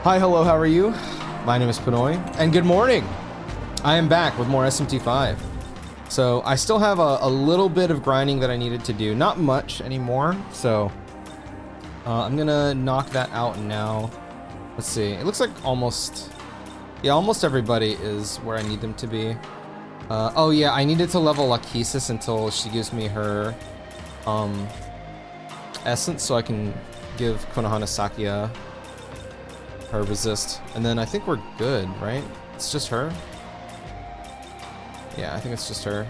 Hi, hello, how are you? My name is Pinoy, and good morning! I am back with more SMT5. So, I still have a little bit of grinding that I needed to do. Not much anymore, so... I'm gonna knock that out now. Let's see, it looks like almost... Yeah, almost everybody is where I need them to be. Oh yeah, I needed to level Lachesis until she gives me her... essence, so I can give Konohana Sakuya her resist, and then I think we're good, right? It's just her? Yeah, I think it's just her.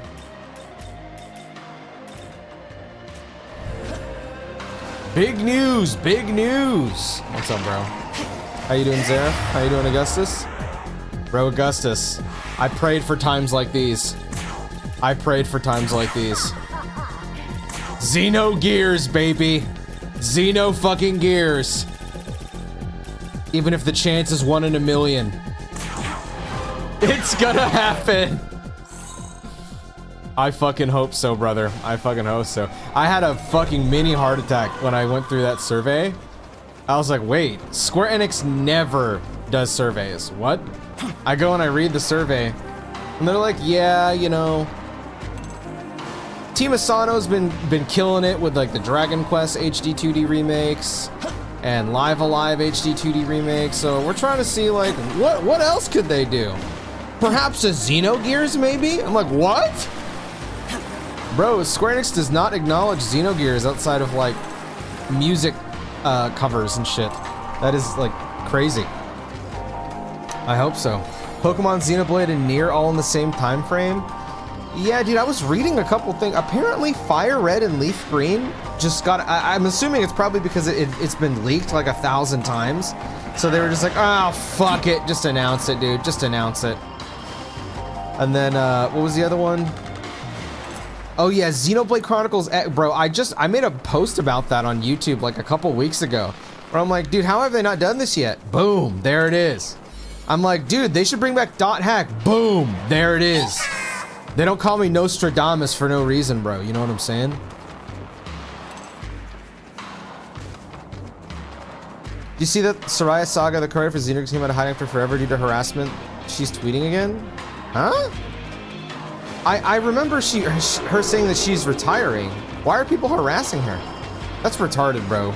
Big news! Big news! What's up, bro? How you doing, Zara? How you doing, Augustus? Bro, Augustus, I prayed for times like these. I prayed for times like these. Xeno Gears, baby! Xeno fucking Gears! Even if the chance is 1 in a million. It's gonna happen! I fucking hope so, brother. I fucking hope so. I had a fucking mini heart attack when I went through that survey. I was like, wait, Square Enix never does surveys. What? I go and I read the survey, and they're like, yeah, you know, Team Asano's been killing it with like the Dragon Quest HD 2D remakes and Live Alive HD 2D remake, so we're trying to see like what else could they do? Perhaps a Xenogears maybe? I'm like, what? Bro, Square Enix does not acknowledge Xenogears outside of like music covers and shit. That is like crazy. I hope so. Pokemon Xenoblade and Nier all in the same time frame? Yeah, dude, I was reading a couple things. Apparently Fire Red and Leaf Green just got... I'm assuming it's probably because it's been leaked like 1,000 times. So they were just like, oh, fuck it. Just announce it, dude. Just announce it. And then, what was the other one? Oh, yeah, Xenoblade Chronicles... Bro, I made a post about that on YouTube like a couple weeks ago. Where I'm like, dude, how have they not done this yet? Boom, there it is. I'm like, dude, they should bring back Dot Hack. Boom, there it is. They don't call me Nostradamus for no reason, bro. You know what I'm saying? Do you see that Soraya Saga, the courier for Xenogears, came out of hiding for forever due to harassment? She's tweeting again? Huh? I remember her saying that she's retiring. Why are people harassing her? That's retarded, bro.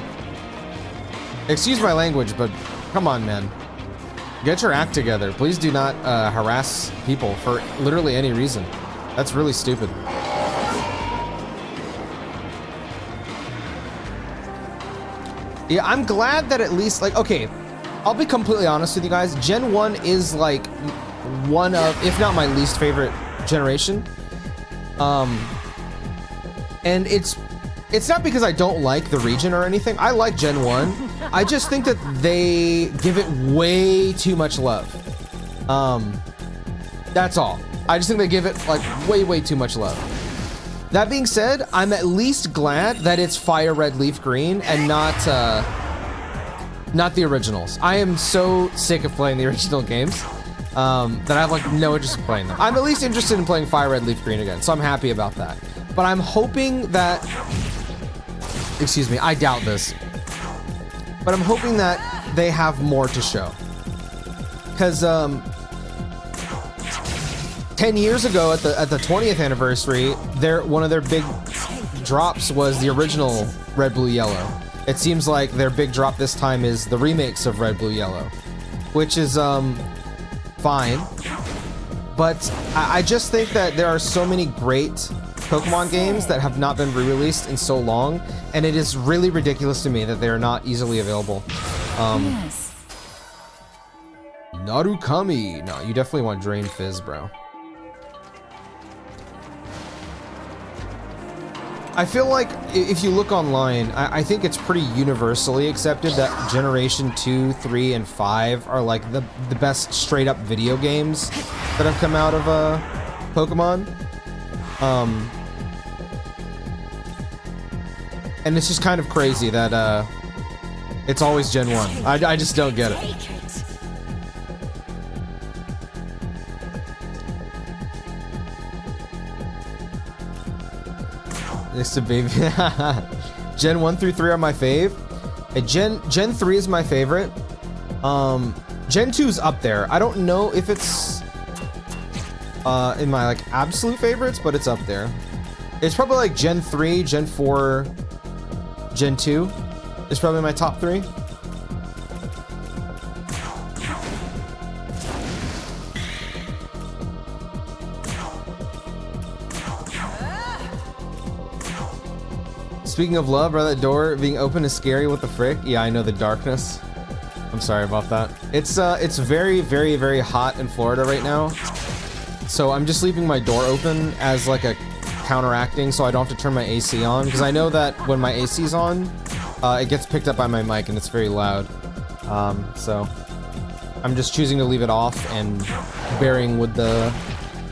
Excuse my language, but come on, man. Get your act together. Please do not harass people for literally any reason. That's really stupid. Yeah, I'm glad that at least, like, okay, I'll be completely honest with you guys. Gen 1 is like one of, if not my least favorite generation. And it's not because I don't like the region or anything. I like Gen 1. I just think that they give it way too much love. That's all. I just think they give it like way too much love. That being said, I'm at least glad that it's Fire Red Leaf Green and not the originals. I am so sick of playing the original games that I have like no interest in playing them. I'm at least interested in playing Fire Red Leaf Green again, so I'm happy about that. But I'm hoping that, excuse me, I doubt this, but I'm hoping that they have more to show. Because 10 years ago at the 20th anniversary, one of their big drops was the original Red, Blue, Yellow. It seems like their big drop this time is the remakes of Red, Blue, Yellow, which is fine. But I just think that there are so many great Pokemon games that have not been re-released in so long, and it is really ridiculous to me that they are not easily available. Yes. Narukami. No, you definitely want Drain Fizz, bro. I feel like if you look online, I think it's pretty universally accepted that Generation 2, 3, and 5 are like the best straight up video games that have come out of Pokemon. And it's just kind of crazy that it's always Gen 1. I just don't get it. Next to baby. Gen 1 through 3 are my fave. Gen 3 is my favorite. Gen 2's up there. I don't know if it's in my like absolute favorites, but it's up there. It's probably like Gen 3, Gen 4, Gen 2 is probably my top 3. Speaking of love, bro, that door being open is scary. What the frick? Yeah, I know, the darkness. I'm sorry about that. It's very, very, very hot in Florida right now. So I'm just leaving my door open as like a counteracting so I don't have to turn my AC on. Because I know that when my AC's on, it gets picked up by my mic and it's very loud. So I'm just choosing to leave it off and bearing with the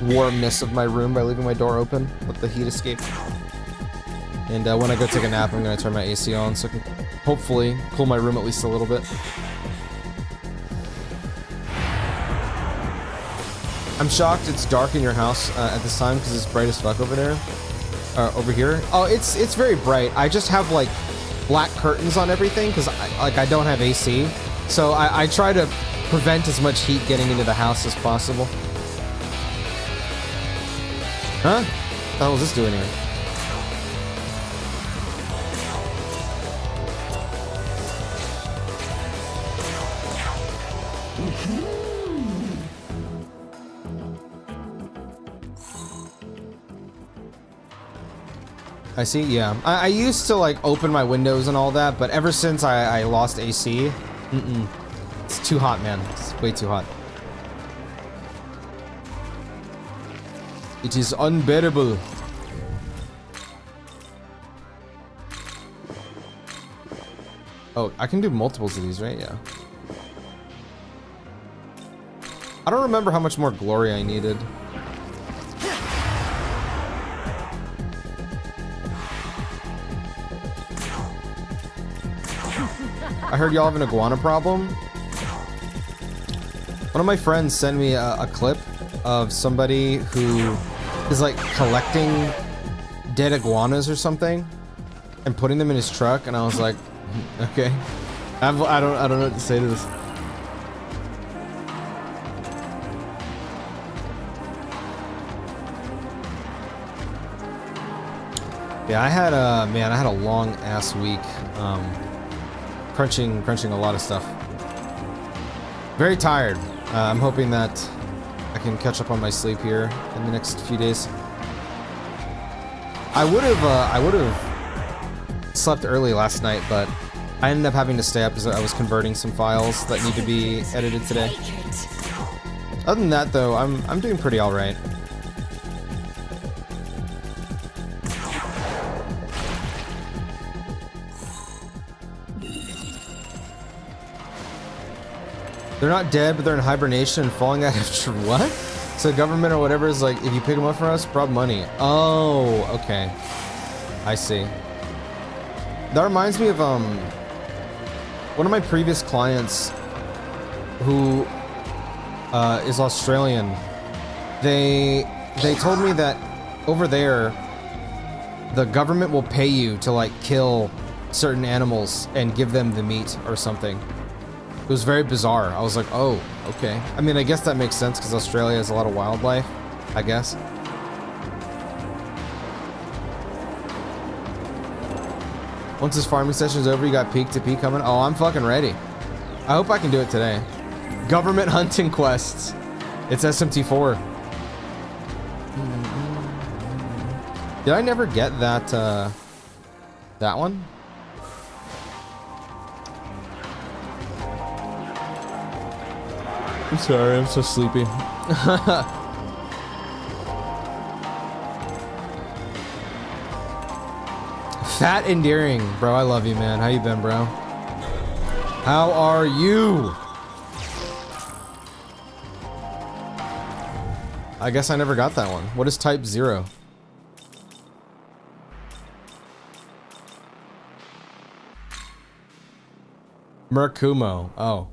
warmness of my room by leaving my door open. Let the heat escape. And when I go take a nap, I'm going to turn my AC on so I can hopefully cool my room at least a little bit. I'm shocked it's dark in your house at this time because it's bright as fuck over there. Over here. Oh, it's very bright. I just have like black curtains on everything because I don't have AC. So I try to prevent as much heat getting into the house as possible. Huh? What the hell is this doing here? I see, yeah. I used to like open my windows and all that, but ever since I lost AC, it's too hot, man. It's way too hot. It is unbearable. Oh, I can do multiples of these, right? Yeah. I don't remember how much more glory I needed. I heard y'all have an iguana problem. One of my friends sent me a clip of somebody who is like collecting dead iguanas or something and putting them in his truck, and I was like, okay. I don't know what to say to this. Yeah, I had a long ass week. Crunching a lot of stuff. Very tired. I'm hoping that I can catch up on my sleep here in the next few days. I would have slept early last night, but I ended up having to stay up because I was converting some files that need to be edited today. Other than that, though, I'm doing pretty all right. They're not dead, but they're in hibernation and falling out of what? So government or whatever is like, if you pick them up for us, prob money. Oh, okay. I see. That reminds me of one of my previous clients who is Australian. They told me that over there, the government will pay you to like kill certain animals and give them the meat or something. It was very bizarre. I was like, oh, okay. I mean, I guess that makes sense because Australia has a lot of wildlife, I guess. Once this farming session is over, you got peak to peak coming? Oh, I'm fucking ready. I hope I can do it today. Government hunting quests. It's SMT4. Did I never get that, that one? I'm sorry, I'm so sleepy. Fat endearing, bro. I love you, man. How you been, bro? How are you? I guess I never got that one. What is type 0? Merkumo. Oh.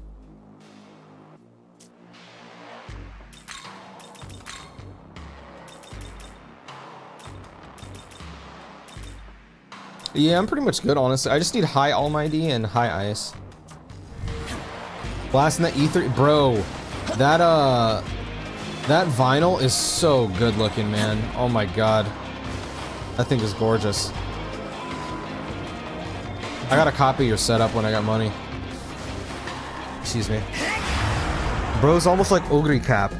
Yeah, I'm pretty much good, honestly. I just need high Almighty and high ice. Blasting the E3, bro. That vinyl is so good looking, man. Oh my god, that thing is gorgeous. I gotta copy your setup when I got money. Excuse me. Bro's almost like Ogre Cap.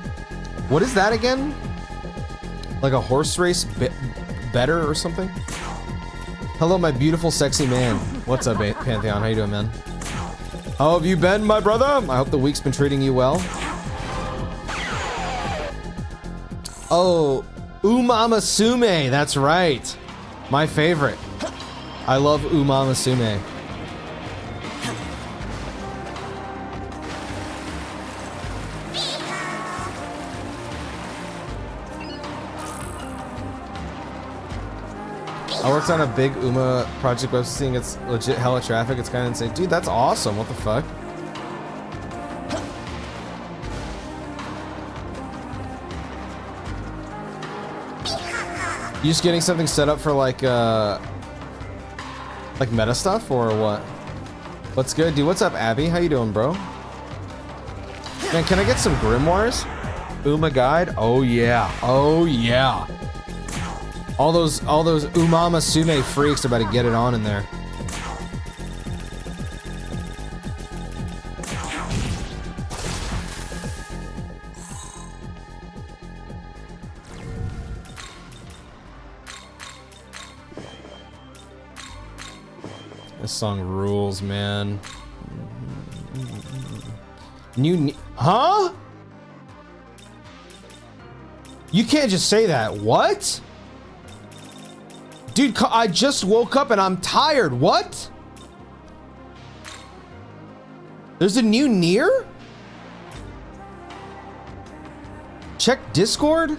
What is that again? Like a horse race better or something? Hello, my beautiful, sexy man. What's up, Pantheon? How you doing, man? How have you been, my brother? I hope the week's been treating you well. Oh, Umama Sume. That's right. My favorite. I love Umama Sume. I worked on a big UMA project web, seeing it's legit hella traffic. It's kind of insane. Dude, that's awesome. What the fuck? You just getting something set up for like meta stuff or what? What's good, dude? What's up, Abby? How you doing, bro? Man, can I get some grimoires? UMA guide? Oh yeah. Oh yeah. All those Umama Sume freaks are about to get it on in there. This song rules, man. Huh? You can't just say that. What? Dude, I just woke up and I'm tired. What? There's a new Nier? Check Discord?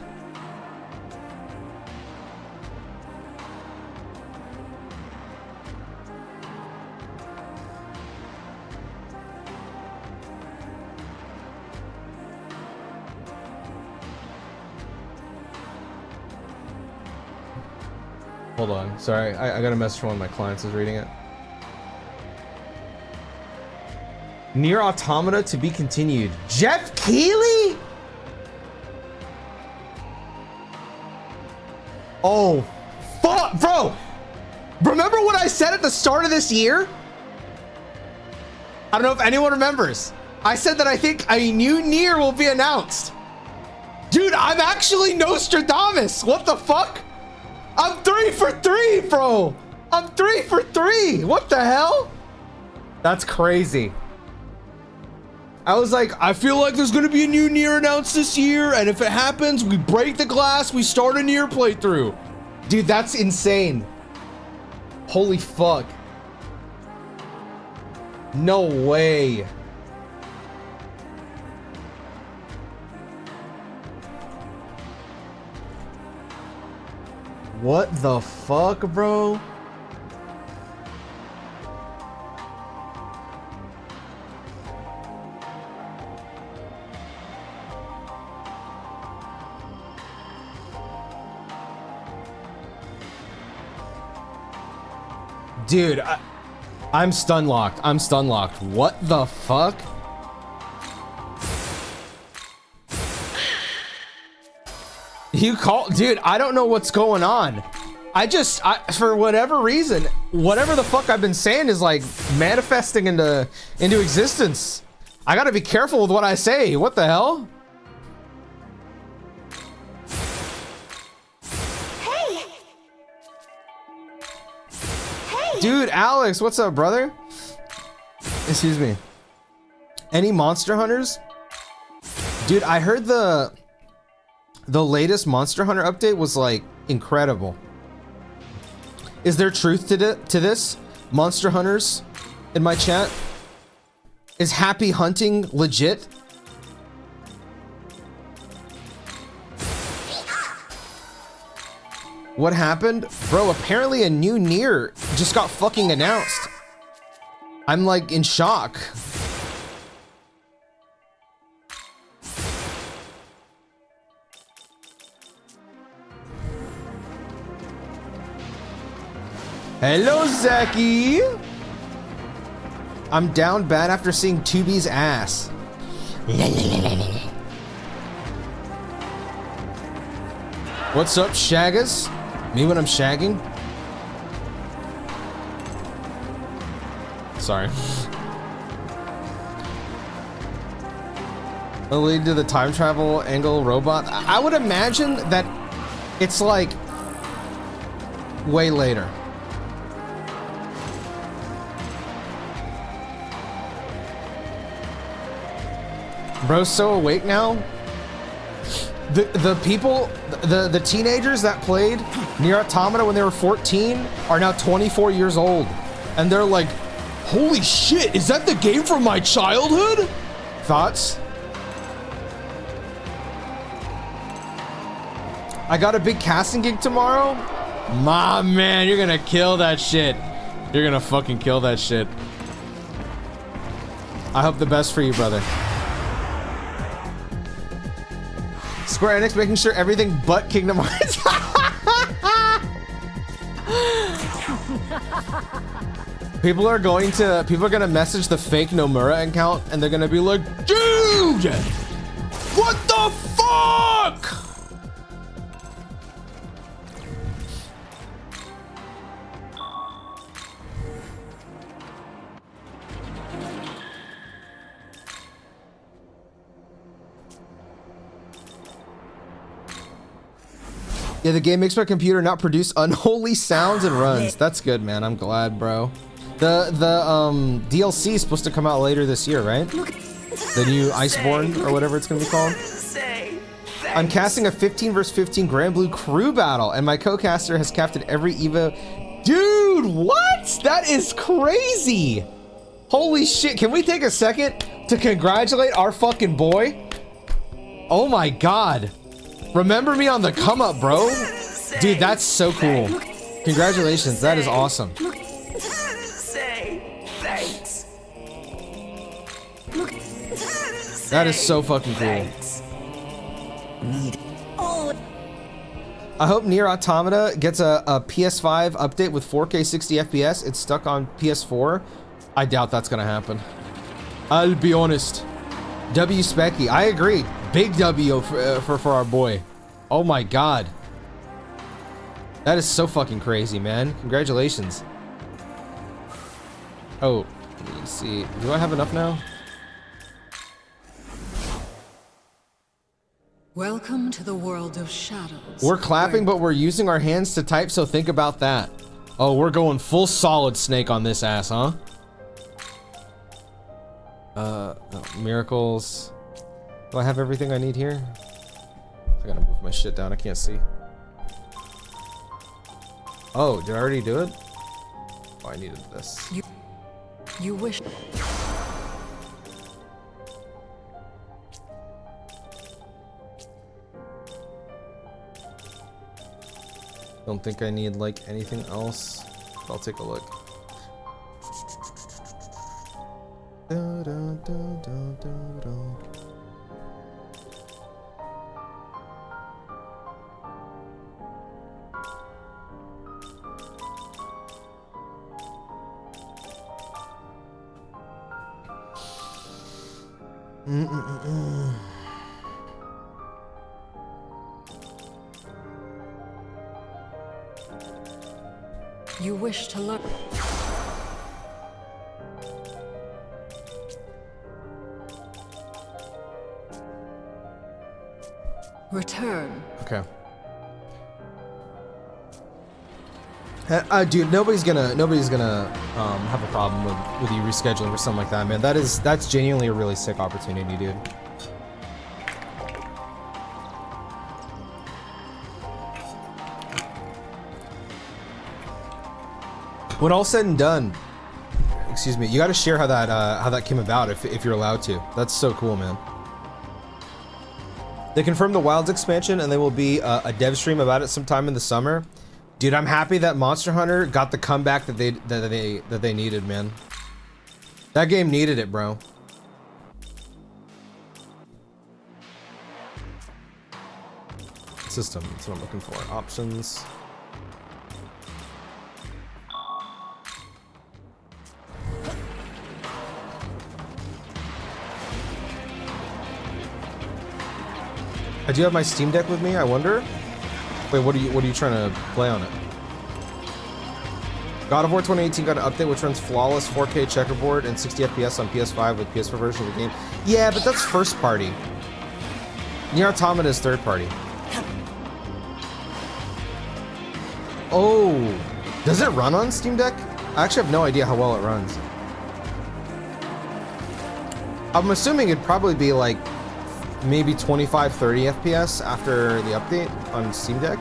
Hold on, sorry, I got a message from one of my clients who's reading it. Nier Automata to be continued. Jeff Keighley? Oh, fuck, bro. Remember what I said at the start of this year? I don't know if anyone remembers. I said that I think a new Nier will be announced. Dude, I'm actually Nostradamus. What the fuck? I'm 3 for 3, bro. I'm 3 for 3. What the hell? That's crazy. I was like, I feel like there's gonna be a new Nier announced this year, and if it happens, we break the glass, we start a Nier playthrough. Dude, that's insane. Holy fuck. No way. What the fuck, bro? Dude, I'm stun locked. I'm stun locked. What the fuck? You call, dude, I don't know what's going on. For whatever reason, whatever the fuck I've been saying is like manifesting into existence. I gotta be careful with what I say. What the hell? Hey. Hey. Dude, Alex, what's up, brother? Excuse me. Any Monster Hunters? Dude, I heard the latest Monster Hunter update was like incredible. Is there truth to this? Monster Hunters in my chat? Is happy hunting legit? What happened? Bro, apparently a new Nier just got fucking announced. I'm like in shock. Hello, Zaki. I'm down bad after seeing 2B's ass. What's up, Shaggas? Me when I'm shagging? Sorry. The lead to the time travel angle robot. I would imagine that it's like way later. Bro's so awake now. The people, the teenagers that played Nier Automata when they were 14 are now 24 years old, and they're like, "Holy shit! Is that the game from my childhood?" Thoughts? I got a big casting gig tomorrow. My man, you're gonna kill that shit. You're gonna fucking kill that shit. I hope the best for you, brother. Square Enix making sure everything but Kingdom Hearts. People are gonna message the fake Nomura account and they're gonna be like, dude, what the fuck? Yeah, the game makes my computer not produce unholy sounds and runs. That's good, man. I'm glad, bro. The DLC is supposed to come out later this year, right? The new Iceborne or whatever it's gonna be called. I'm casting a 15 vs 15 Grand Blue crew battle, and my co-caster has captained every Evo. Dude, what? That is crazy. Holy shit. Can we take a second to congratulate our fucking boy? Oh my god. Remember me on the come up, bro. Dude, that's so cool. Congratulations. That is awesome. That is so fucking cool. I hope Nier Automata gets a PS5 update with 4K 60 FPS. It's stuck on PS4. I doubt that's gonna happen. I'll be honest. W Specky, I agree. Big W for our boy. Oh my god. That is so fucking crazy, man. Congratulations. Oh, let me see. Do I have enough now? Welcome to the world of shadows. We're clapping, but we're using our hands to type, so think about that. Oh, we're going full solid snake on this ass, huh? Miracles. Do I have everything I need here? I gotta move my shit down, I can't see. Oh, did I already do it? Oh, I needed this. You wish. Don't think I need like anything else. I'll take a look. You wish to learn. Return. Okay. Dude, nobody's gonna have a problem with you rescheduling or something like that, man. That's genuinely a really sick opportunity, dude. When all said and done, excuse me, you got to share how that came about if you're allowed to. That's so cool, man. They confirmed the Wilds expansion, and there will be a dev stream about it sometime in the summer. Dude, I'm happy that Monster Hunter got the comeback that they needed, man. That game needed it, bro. System, that's what I'm looking for. Options. I do have my Steam Deck with me, I wonder. Wait, what are you trying to play on it? God of War 2018 got an update which runs flawless 4K checkerboard and 60 FPS on PS5 with PS4 version of the game. Yeah, but that's first party. Nier Automata is third party. Oh, does it run on Steam Deck? I actually have no idea how well it runs. I'm assuming it'd probably be like maybe 25, 30 FPS after the update on Steam Deck.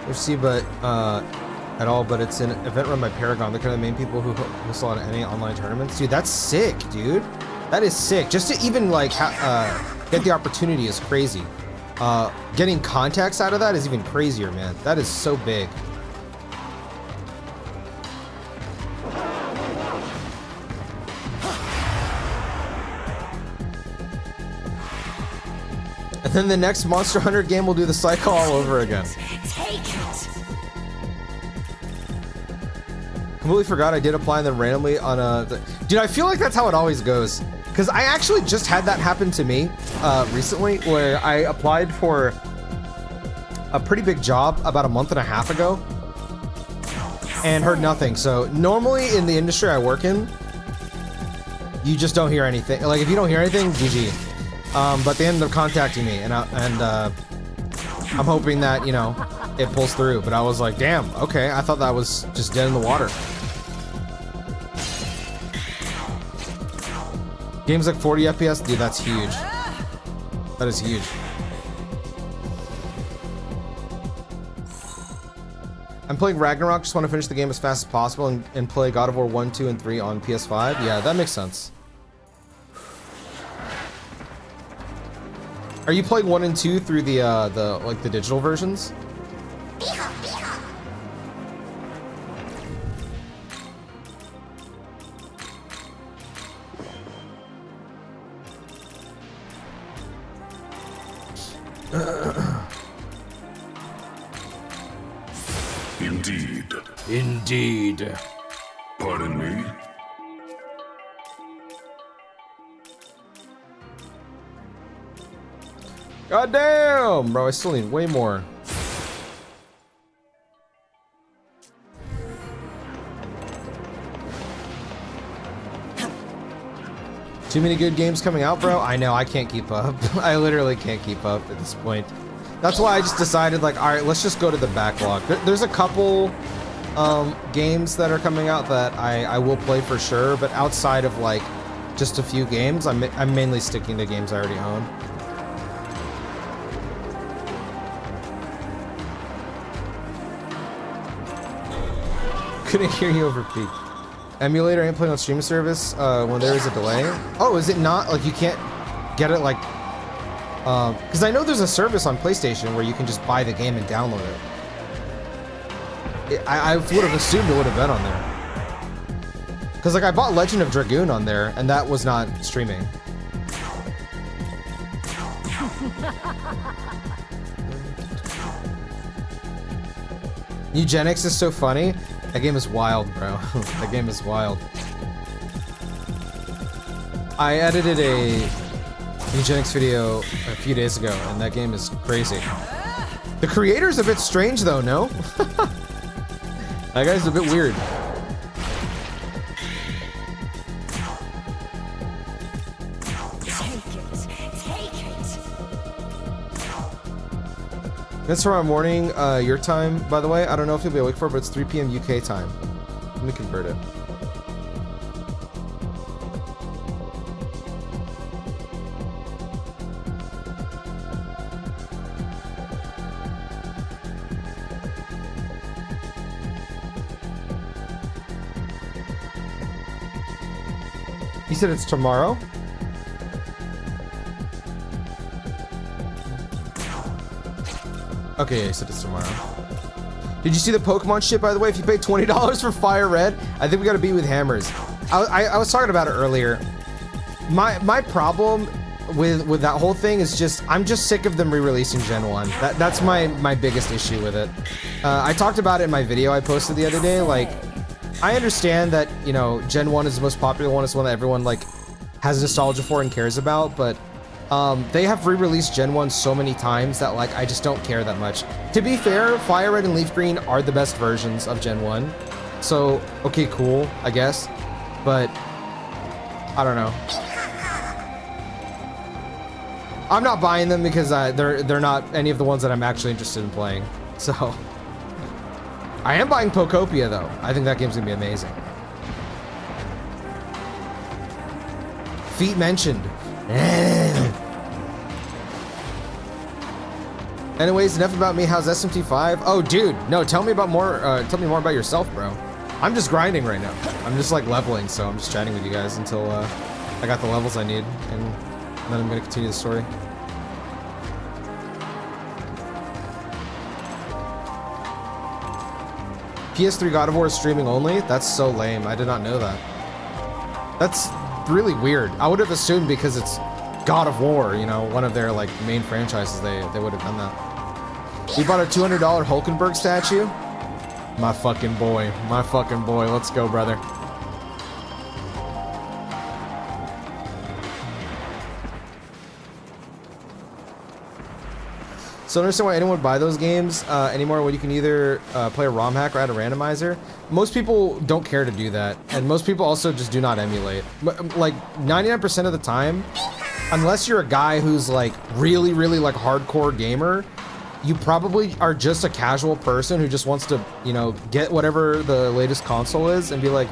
We'll see, but at all, but it's an event run by Paragon. They're kind of the main people who whistle on any online tournaments. Dude, that's sick, dude. That is sick. Just to even like get the opportunity is crazy. Getting contacts out of that is even crazier, man. That is so big. And then the next Monster Hunter game will do the cycle all over again. Take it. Completely forgot I did apply and then randomly on a... Dude, I feel like that's how it always goes. Because I actually just had that happen to me recently, where I applied for a pretty big job about a month and a half ago and heard nothing. So normally in the industry I work in, you just don't hear anything. Like if you don't hear anything, GG. But they ended up contacting me, and I'm hoping that, you know, it pulls through. But I was like, damn, okay, I thought that was just dead in the water. Games like 40 FPS, dude, that's huge. That is huge. I'm playing Ragnarok, just want to finish the game as fast as possible and play God of War 1, 2, and 3 on PS5. Yeah, that makes sense. Are you playing 1 and 2 through the like the digital versions? Indeed. Indeed. Pardon me? God damn, bro, I still need way more. Too many good games coming out, bro. I know, I can't keep up. I literally can't keep up at this point. That's why I just decided, like, all right, let's just go to the backlog. There's a couple games that are coming out that I will play for sure, but outside of like just a few games, I'm mainly sticking to games I already own. Couldn't hear you over peak. Emulator ain't playing on streaming service when there is a delay. Oh, is it not? Like you can't get it like... Because I know there's a service on PlayStation where you can just buy the game and download it. I would have assumed it would have been on there. Because like I bought Legend of Dragoon on there and that was not streaming. Eugenics is so funny. That game is wild, bro. That game is wild. I edited a eugenics video a few days ago, and that game is crazy. The creator's a bit strange, though, no? That guy's a bit weird. It's tomorrow morning, your time, by the way. I don't know if you'll be awake for it, but it's 3 p.m. UK time. Let me convert it. He said it's tomorrow? Okay, yeah, he said it's tomorrow. Did you see the Pokemon shit, by the way? If you pay $20 for Fire Red, I think we gotta be with hammers. I was talking about it earlier. My problem with that whole thing is just, I'm just sick of them re-releasing Gen 1. That's my biggest issue with it. I talked about it in my video I posted the other day. Like, I understand that, you know, Gen 1 is the most popular one. It's one that everyone, like, has nostalgia for and cares about, but They have re-released Gen 1 so many times that like I just don't care that much. To be fair, Fire Red and Leaf Green are the best versions of Gen 1. So, okay, cool, I guess. But I don't know. I'm not buying them because they're not any of the ones that I'm actually interested in playing. So I am buying Pokopia though. I think that game's gonna be amazing. Feet mentioned. Anyways, enough about me. How's SMT5? Oh, dude, no. Tell me more about yourself, bro. I'm just grinding right now. I'm just like leveling, so I'm just chatting with you guys until I got the levels I need, and then I'm gonna continue the story. PS3 God of War is streaming only? That's so lame. I did not know that. That's really weird. I would have assumed because it's God of War, you know, one of their like main franchises, they would have done that. We bought a $200 Hulkenberg statue. My fucking boy. My fucking boy. Let's go, brother. So I don't understand why anyone would buy those games anymore when you can either play a ROM hack or add a randomizer. Most people don't care to do that, and most people also just do not emulate. Like 99% of the time, unless you're a guy who's like really like hardcore gamer, you probably are just a casual person who just wants to, you know, get whatever the latest console is and be like,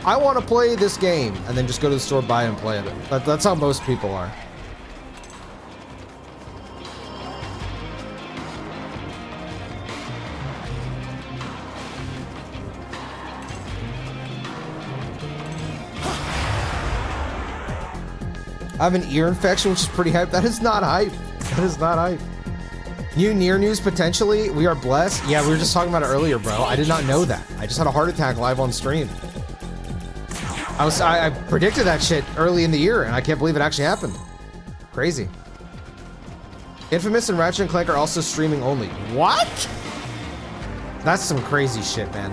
I want to play this game, and then just go to the store, buy it, and play it. That's how most people are. I have an ear infection, which is pretty hype. That is not hype. That is not hype. New Nier news potentially. We are blessed. Yeah, we were just talking about it earlier, bro. I did not know that. I just had a heart attack live on stream. I predicted that shit early in the year, and I can't believe it actually happened. Crazy. Infamous and Ratchet and Clank are also streaming only. What? That's some crazy shit, man.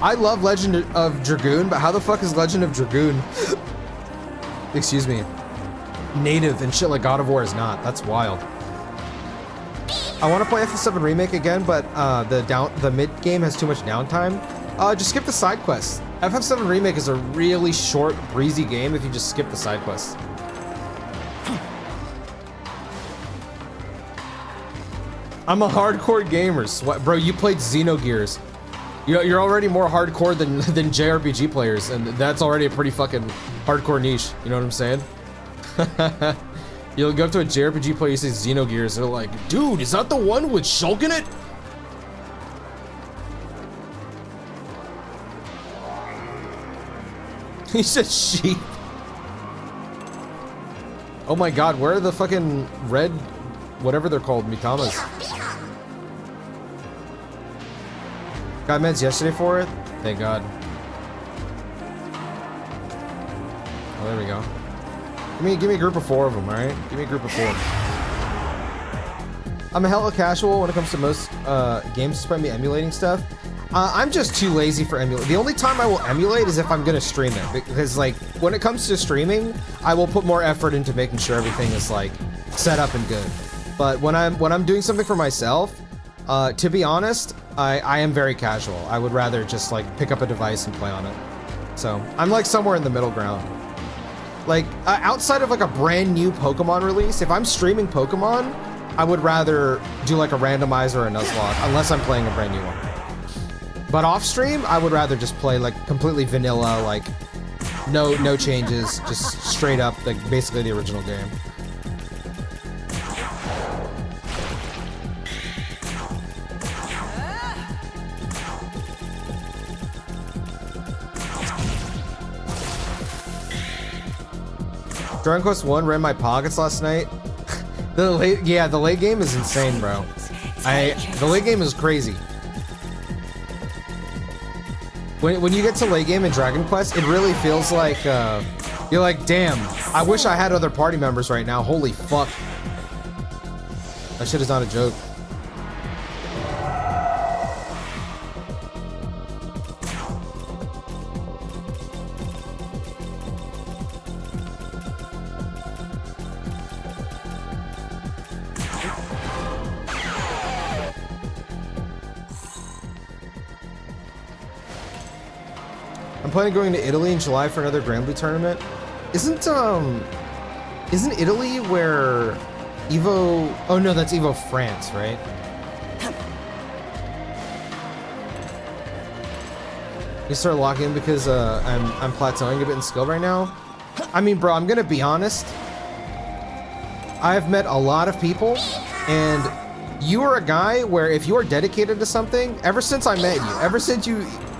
I love Legend of Dragoon, but how the fuck is Legend of Dragoon, excuse me, native and shit like God of War is not? That's wild. I want to play FF7 Remake again, but the mid game has too much downtime. Just skip the side quests. FF7 Remake is a really short, breezy game if you just skip the side quests. I'm a hardcore gamer. Bro, you played Xenogears. You're already more hardcore than JRPG players, and that's already a pretty fucking hardcore niche. You know what I'm saying? You'll go up to a JRPG player, you say Xenogears, they're like, dude, is that the one with Shulk in it? He said sheep. Oh my god, where are the fucking red, whatever they're called, Mitamas? Got meds yesterday for it? Thank god. Oh, there we go. Give me a group of 4 of them, alright? Give me a group of 4. I'm a hella casual when it comes to most games, despite me emulating stuff. I'm just too lazy for emulate. The only time I will emulate is if I'm gonna stream it, because like when it comes to streaming, I will put more effort into making sure everything is like set up and good. But when I'm doing something for myself, to be honest, I am very casual. I would rather just like pick up a device and play on it. So I'm like somewhere in the middle ground. Like outside of like a brand new Pokemon release, if I'm streaming Pokemon, I would rather do like a randomizer or a Nuzlocke, unless I'm playing a brand new one. But off stream, I would rather just play like completely vanilla, like no changes, just straight up like basically the original game. Dragon Quest 1 ran my pockets last night. The late game is insane, bro. The late game is crazy. When you get to late game in Dragon Quest, it really feels like you're like, damn, I wish I had other party members right now. Holy fuck. That shit is not a joke. I'm planning on going to Italy in July for another Grand Blue tournament. Isn't Italy where Evo? Oh no, that's Evo France, right? You start locking in because I'm plateauing a bit in skill right now. I mean, bro, I'm gonna be honest. I've met a lot of people, and you are a guy where if you are dedicated to something, ever since I met you, ever since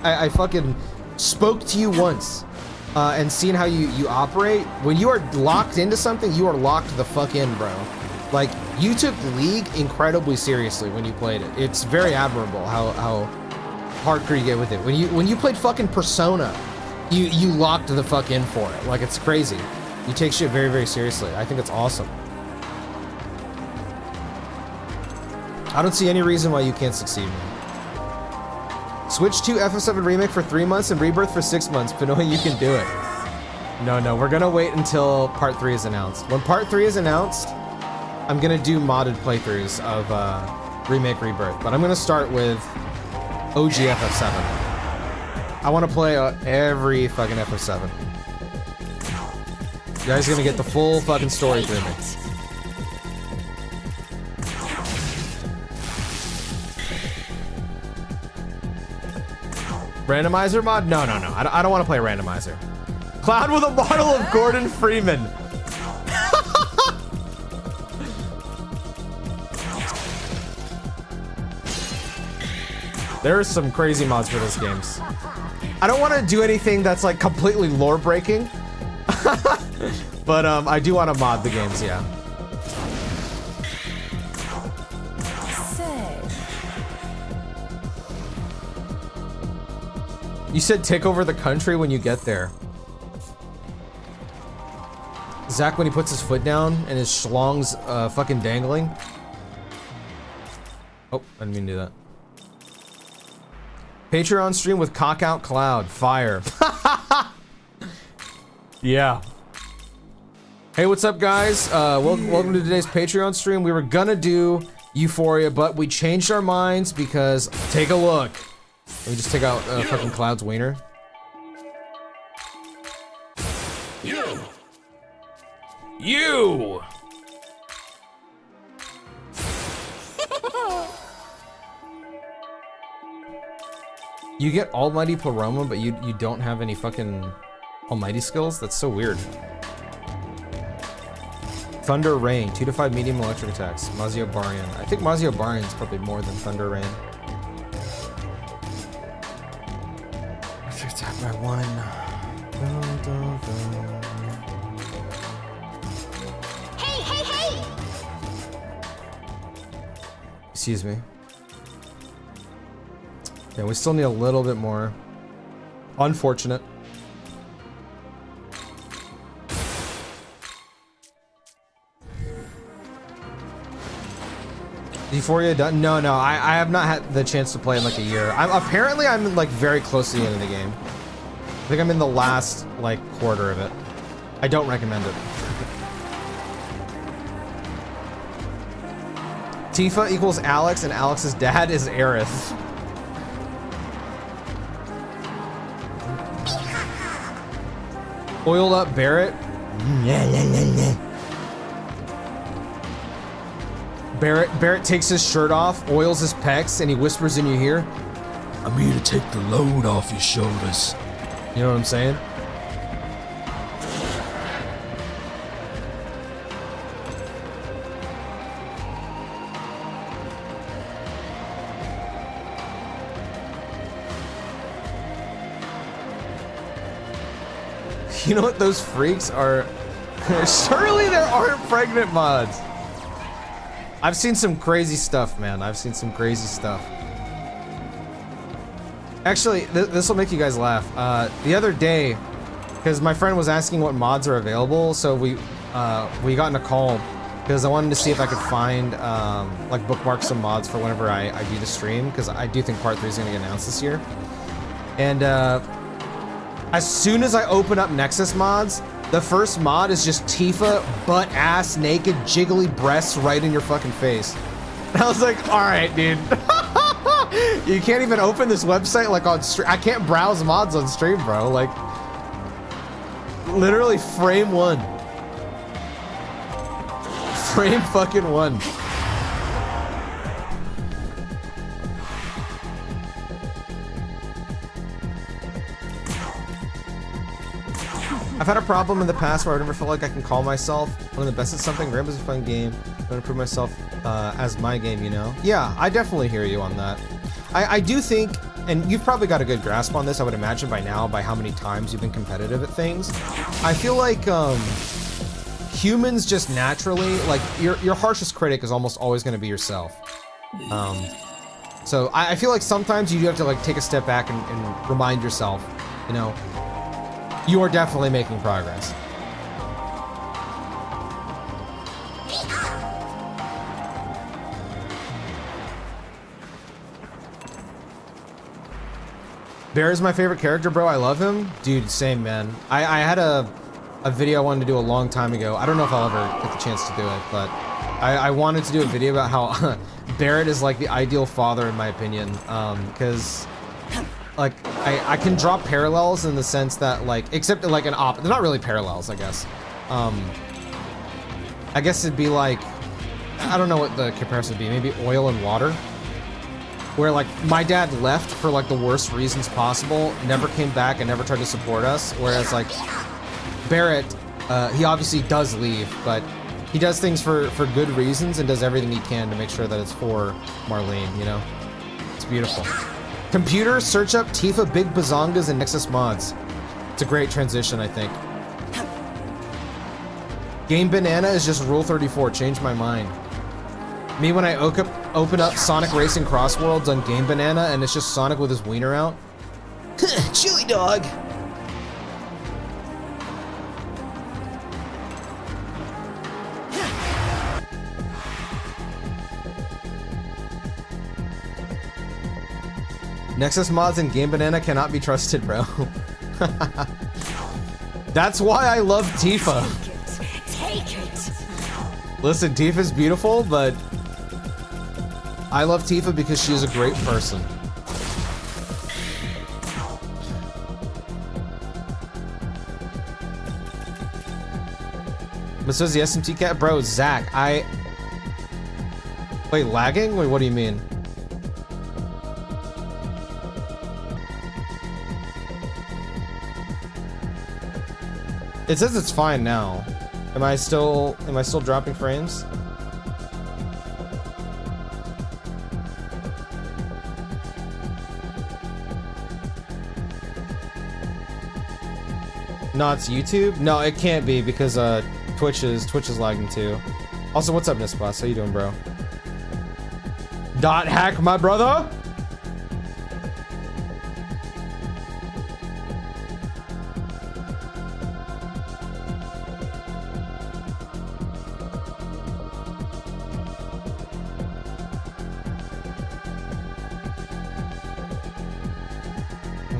I fucking spoke to you once, and seen how you operate, when you are locked into something, you are locked the fuck in, bro. Like, you took League incredibly seriously when you played it. It's very admirable how hardcore you get with it. When you played fucking Persona, you locked the fuck in for it. Like, it's crazy. You take shit very, very seriously. I think it's awesome. I don't see any reason why you can't succeed, man. Switch to FF7 Remake for 3 months and Rebirth for 6 months. Pinoy, you can do it. No, we're gonna wait until Part 3 is announced. When Part 3 is announced, I'm gonna do modded playthroughs of Remake Rebirth. But I'm gonna start with OG FF7. I want to play every fucking FF7. You guys are gonna get the full fucking story through me. Randomizer mod? No. I don't want to play randomizer. Cloud with a bottle of Gordon Freeman. There are some crazy mods for this games. I don't want to do anything that's like completely lore breaking. But I do want to mod the games, yeah. You said take over the country when you get there. Zach, when he puts his foot down and his schlong's fucking dangling. Oh, I didn't mean to do that. Patreon stream with Cock Out Cloud. Fire. Yeah. Hey, what's up, guys? Welcome to today's Patreon stream. We were gonna do Euphoria, but we changed our minds because take a look. Let me just take out fucking Cloud's wiener. You! You get Almighty Pleroma, but you don't have any fucking Almighty skills? That's so weird. Thunder Rain, 2 to 5 medium electric attacks. Mazio Barian. I think Mazio Barian is probably more than Thunder Rain. Electric attack by 1. Hey! Excuse me. Yeah, we still need a little bit more. Unfortunate. Euphoria done? No, I have not had the chance to play in like a year. I'm like very close to the end of the game. I think I'm in the last like quarter of it. I don't recommend it. Tifa equals Alex and Alex's dad is Aerith. Oiled up Barrett. Barrett takes his shirt off, oils his pecs, and he whispers in your ear, "I'm here to take the load off your shoulders." You know what I'm saying? You know what those freaks are? Surely there aren't pregnant mods. I've seen some crazy stuff, man. I've seen some crazy stuff. Actually, this will make you guys laugh. The other day, because my friend was asking what mods are available, so we got in a call because I wanted to see if I could find like bookmark some mods for whenever I do the stream, because I do think Part 3 is going to get announced this year. And as soon as I open up Nexus mods, the first mod is just Tifa, butt ass, naked, jiggly breasts right in your fucking face. And I was like, alright, dude. You can't even open this website like on stream. I can't browse mods on stream, bro. Like, literally frame one. Frame fucking one. I've had a problem in the past where I've never felt like I can call myself one of the best at something. Rainbow's a fun game. I want to improve myself as my game, you know? Yeah, I definitely hear you on that. I do think, and you've probably got a good grasp on this, I would imagine by now, by how many times you've been competitive at things. I feel like humans just naturally, like, your harshest critic is almost always going to be yourself. So I feel like sometimes you do have to like take a step back and remind yourself, you know, you are definitely making progress. Bear is my favorite character, bro. I love him. Dude, same, man. I had a video I wanted to do a long time ago. I don't know if I'll ever get the chance to do it, but I wanted to do a video about how Barrett is like the ideal father in my opinion. Because like I can draw parallels in the sense that like, except like they're not really parallels, I guess. I guess it'd be like, I don't know what the comparison would be, maybe oil and water. Where like my dad left for like the worst reasons possible, never came back and never tried to support us. Whereas like Barrett, he obviously does leave, but he does things for good reasons and does everything he can to make sure that it's for Marlene, you know? It's beautiful. Computer, search up Tifa Big Bazongas and Nexus mods. It's a great transition, I think. Game Banana is just Rule 34, changed my mind. Me when I open up Sonic Racing Cross Worlds on Game Banana and it's just Sonic with his wiener out. Chili dog! Nexus mods and Game Banana cannot be trusted, bro. That's why I love Tifa. Take it. Listen, Tifa's beautiful, but I love Tifa because she is a great person. But says the SMT cat, bro, Zach, wait, lagging? Wait, what do you mean? It says it's fine now. Am I still dropping frames? No, it's YouTube? No, it can't be because Twitch is lagging too. Also, what's up, Nispas? How you doing, bro? Dot hack, my brother.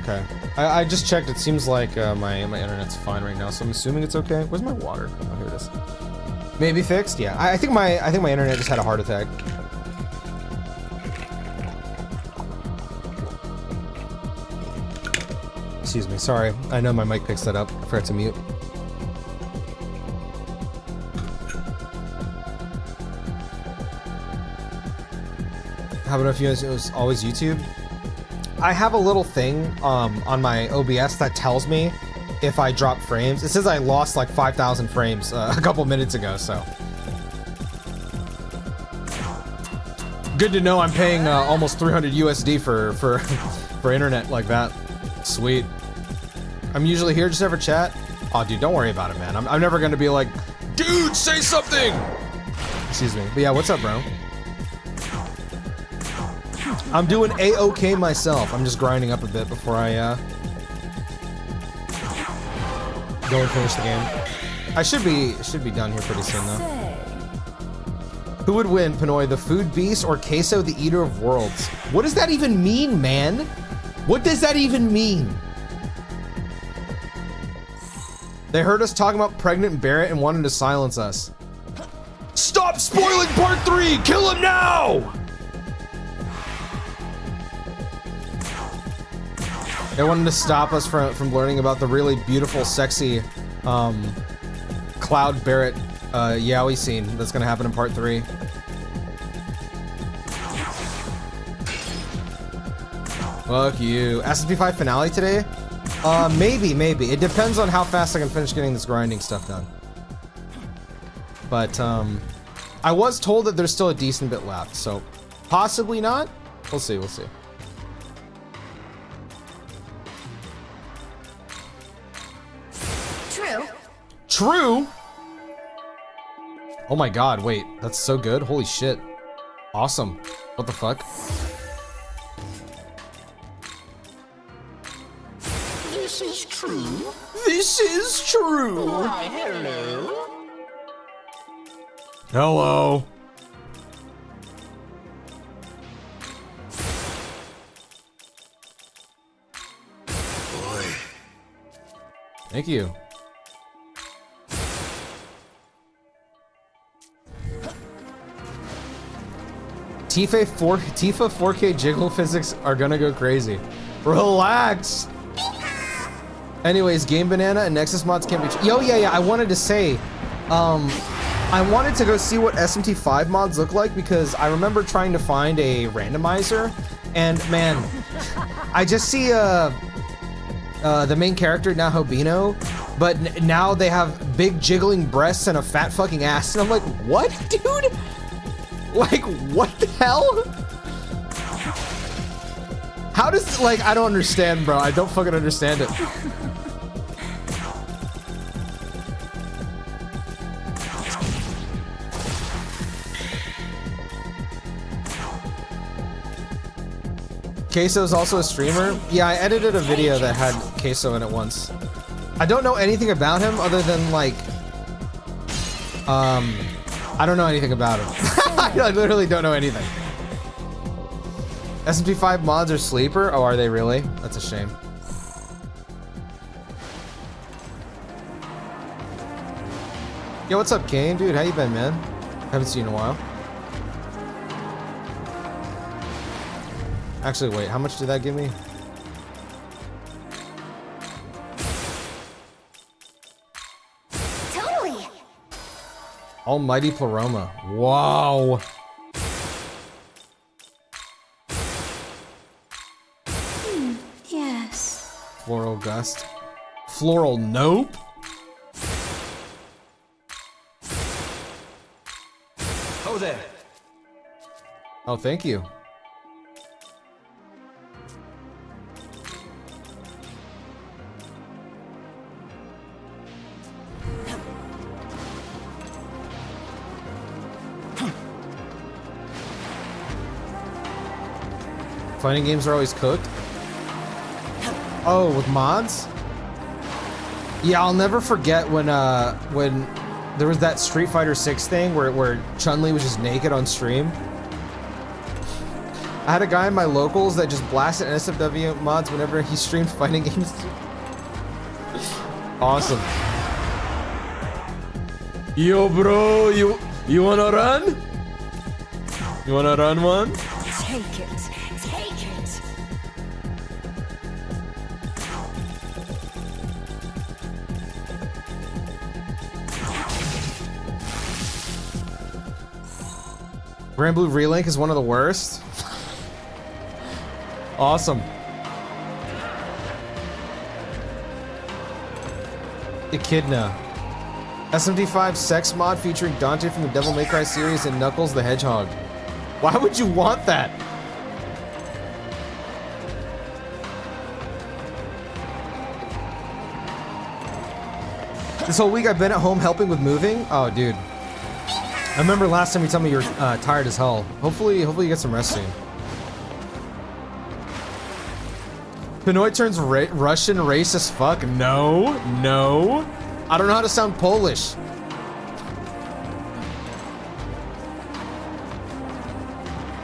Okay. I just checked. It seems like my internet's fine right now, so I'm assuming it's okay. Where's my water? Oh, here it is. Maybe fixed. Yeah. I think my internet just had a heart attack. Excuse me. Sorry. I know my mic picks that up. I forgot to mute. How about if it was always YouTube? I have a little thing on my OBS that tells me if I drop frames. It says I lost like 5,000 frames a couple minutes ago, so. Good to know I'm paying almost 300 USD for internet like that. Sweet. I'm usually here, just ever chat. Oh, dude, don't worry about it, man. I'm never gonna be like, dude, say something! Excuse me. But yeah, what's up, bro? I'm doing A-OK myself. I'm just grinding up a bit before I go and finish the game. I should be done here pretty soon though. Who would win, Pinoy, the food beast or Queso, the eater of worlds? What does that even mean, man? What does that even mean? They heard us talking about pregnant Barrett and wanted to silence us. Stop spoiling part 3! Kill him now! They wanted to stop us from learning about the really beautiful, sexy, Cloud Barrett, yaoi scene that's gonna happen in part 3. Fuck you. SMP5 finale today? Maybe. It depends on how fast I can finish getting this grinding stuff done. But, I was told that there's still a decent bit left, so possibly not. We'll see. True? Oh my god, wait. That's so good. Holy shit. Awesome. What the fuck? This is true. This is true. Why, hello. Hello. Boy. Thank you. Tifa 4K jiggle physics are gonna go crazy. Relax. Anyways, Game Banana and Nexus mods can't be. Yeah. I wanted to say, I wanted to go see what SMT5 mods look like because I remember trying to find a randomizer, and man, I just see the main character Nahobino, but now they have big jiggling breasts and a fat fucking ass, and I'm like, what, dude? Like, what the hell? How does, like, I don't understand, bro. I don't fucking understand it. Queso's also a streamer? Yeah, I edited a video that had Queso in it once. I don't know anything about him other than, like, I don't know anything about him. I literally don't know anything. SMP5 mods are sleeper? Oh, are they really? That's a shame. Yo, what's up, Kane? Dude, how you been, man? Haven't seen you in a while. Actually, wait, how much did that give me? Totally. Almighty Pleroma. Wow. Yes. Floral Gust. Floral Nope? Oh there. Oh, thank you. Fighting games are always cooked. Oh, with mods? Yeah, I'll never forget when there was that Street Fighter 6 thing where Chun-Li was just naked on stream. I had a guy in my locals that just blasted NSFW mods whenever he streamed fighting games. Awesome. Yo, bro, you wanna run? You wanna run one? Take it. Take it. Grand Blue Relink is one of the worst. Awesome. Echidna. SMT5 sex mod featuring Dante from the Devil May Cry series and Knuckles the Hedgehog. Why would you want that? This whole week I've been at home helping with moving. Oh, dude. I remember last time you told me you were tired as hell. Hopefully you get some rest soon. Pinoy turns Russian racist fuck. No. I don't know how to sound Polish.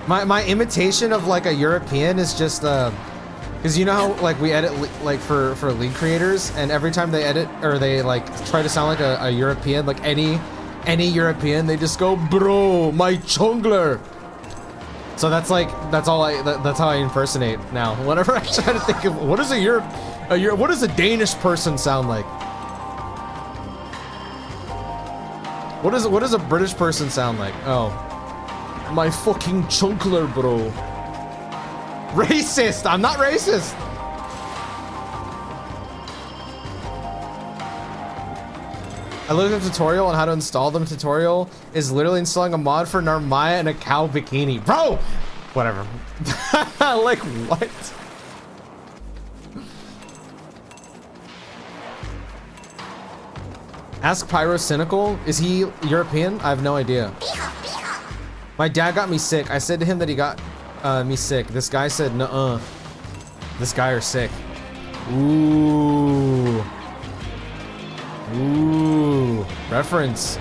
My imitation of like a European is just because you know how like we edit like for league creators, and every time they edit or they like try to sound like a European, like any European, they just go, bro, my chongler. So that's like, that's all that's how I impersonate now. Whenever I try to think of, what does what does a Danish person sound like? What does a British person sound like? Oh. My fucking chunkler, bro. Racist! I'm not racist! I looked at a tutorial on how to install them. Tutorial is literally installing a mod for Narmaya and a cow bikini. Bro! Whatever. Like, what? Ask Pyro Cynical. Is he European? I have no idea. My dad got me sick. I said to him that he got me sick. This guy said, nuh-uh. This guy are sick. Ooh. Ooh. Reference.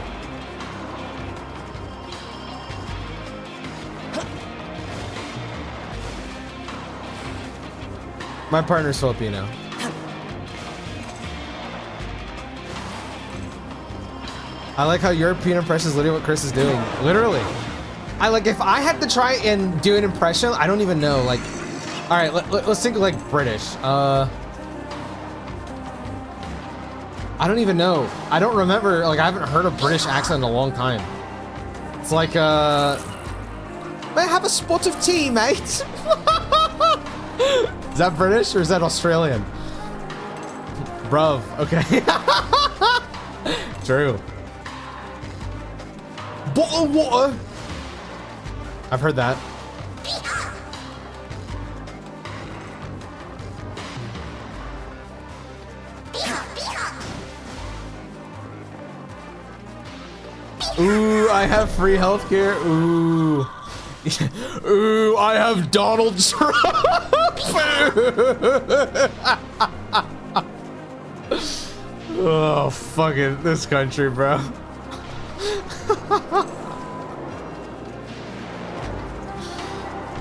My partner's Filipino. I like how European impression is literally what Chris is doing. Literally. I like, if I had to try and do an impression, I don't even know. Like, all right, let's think like British. I don't even know. I don't remember. Like, I haven't heard a British accent in a long time. It's like, may I have a spot of tea, mate? Is that British or is that Australian? Bruv, okay. True. Bottle of water. I've heard that. Ooh, I have free healthcare. Ooh. Ooh, I have Donald Trump. Oh, fuck it. This country, bro.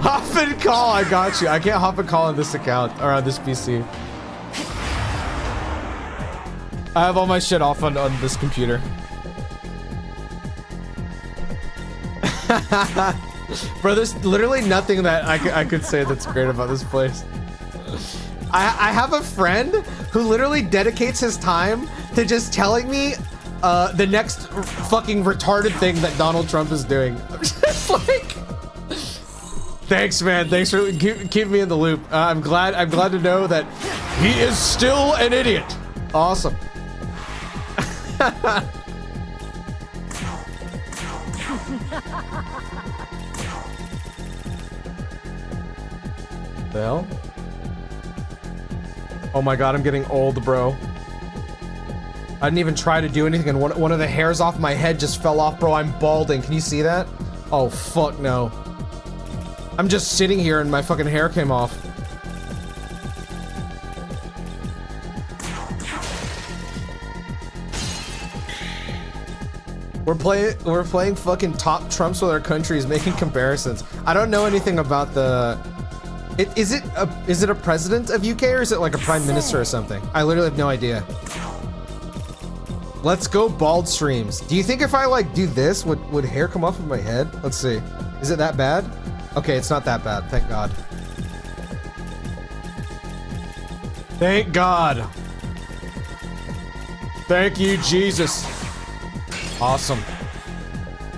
Hop and call, I got you. I can't hop and call on this account or on this PC. I have all my shit off on this computer. Bro, there's literally nothing that I could say that's great about this place. I have a friend who literally dedicates his time to just telling me the next fucking retarded thing that Donald Trump is doing. I'm just like, thanks, man. Thanks for keeping me in the loop. I'm glad to know that he is still an idiot. Awesome. The hell? Oh my god, I'm getting old, bro. I didn't even try to do anything and one of the hairs off my head just fell off, bro. I'm balding. Can you see that? Oh, fuck no. I'm just sitting here and my fucking hair came off. We're playing fucking top trumps with our countries, making comparisons. I don't know anything about the... Is it a president of UK or is it like a prime minister or something? I literally have no idea. Let's go bald streams. Do you think if I like do this, would hair come off of my head? Let's see. Is it that bad? Okay, it's not that bad. Thank God. Thank God. Thank you, Jesus. Awesome.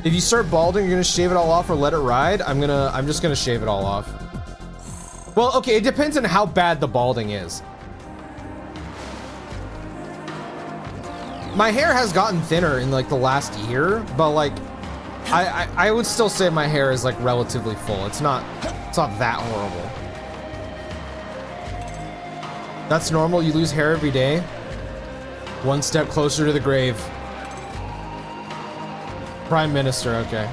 If you start balding, you're gonna shave it all off or let it ride? I'm just gonna shave it all off. Well, okay, it depends on how bad the balding is. My hair has gotten thinner in like the last year, but like I would still say my hair is like relatively full. It's not that horrible. That's normal, you lose hair every day. One step closer to the grave. Prime Minister, okay.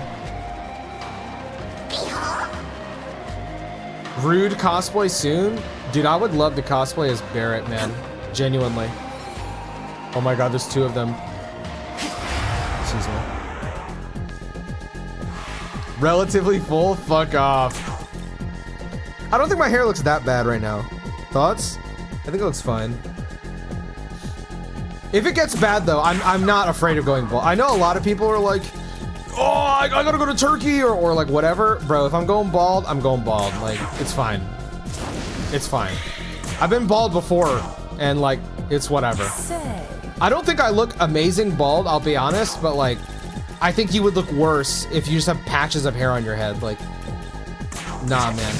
Rude cosplay soon? Dude, I would love to cosplay as Barrett, man. Genuinely. Oh my god, there's two of them. Excuse me. Relatively full? Fuck off. I don't think my hair looks that bad right now. Thoughts? I think it looks fine. If it gets bad though, I'm not afraid of going bald. I know a lot of people are like, oh, I gotta go to Turkey or like whatever. Bro, if I'm going bald, I'm going bald. Like, it's fine. It's fine. I've been bald before and like, it's whatever. I don't think I look amazing bald, I'll be honest, but like, I think you would look worse if you just have patches of hair on your head. Like, nah, man.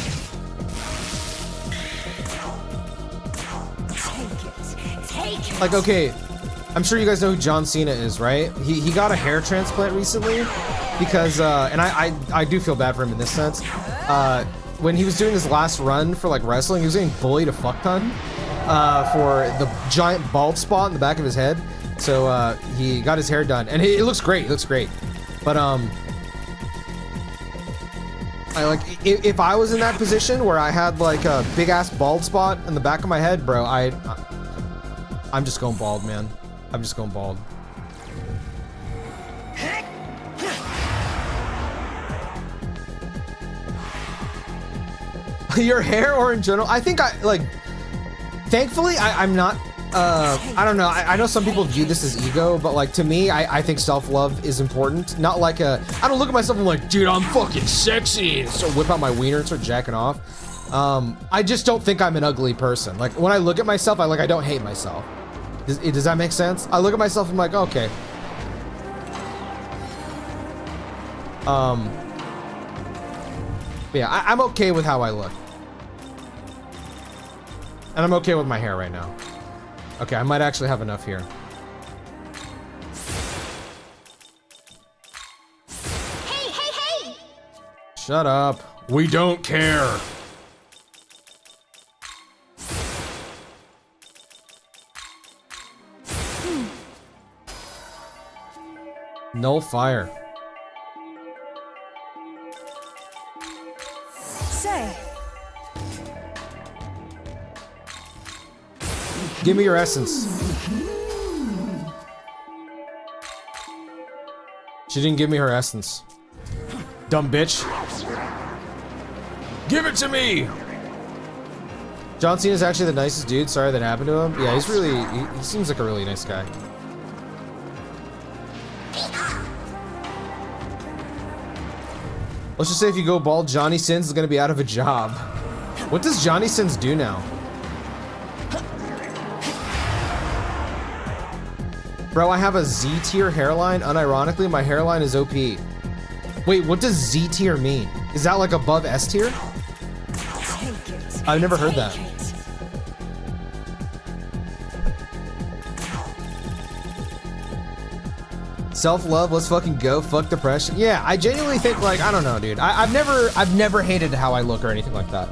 Take it. Like, okay, I'm sure you guys know who John Cena is, right? He got a hair transplant recently because, and I do feel bad for him in this sense. When he was doing his last run for like wrestling, he was getting bullied a fuck ton for the giant bald spot in the back of his head. So he got his hair done, and it looks great. It looks great. But I like if I was in that position where I had like a big ass bald spot in the back of my head, bro, I'm just going bald, man. I'm just going bald. Your hair or in general? I think I like. Thankfully, I'm not. I don't know. I know some people view this as ego, but like to me, I think self-love is important. Not like I don't look at myself and I'm like, dude, I'm fucking sexy, and so whip out my wiener and start jacking off. I just don't think I'm an ugly person. Like when I look at myself, I don't hate myself. Does that make sense? I look at myself and I'm like, okay. But yeah, I'm okay with how I look. And I'm okay with my hair right now. Okay, I might actually have enough here. Hey, hey, hey! Shut up. We don't care. No fire. Say. Give me your essence. She didn't give me her essence. Dumb bitch. Give it to me! John Cena's actually the nicest dude. Sorry that happened to him. Yeah, he's really... He seems like a really nice guy. Let's just say if you go bald, Johnny Sins is gonna be out of a job. What does Johnny Sins do now? Bro, I have a Z tier hairline. Unironically, my hairline is OP. Wait, what does Z tier mean? Is that like above S tier? I've never heard that. Self-love, let's fucking go. Fuck depression. Yeah, I genuinely think like, I don't know, dude. I've never hated how I look or anything like that.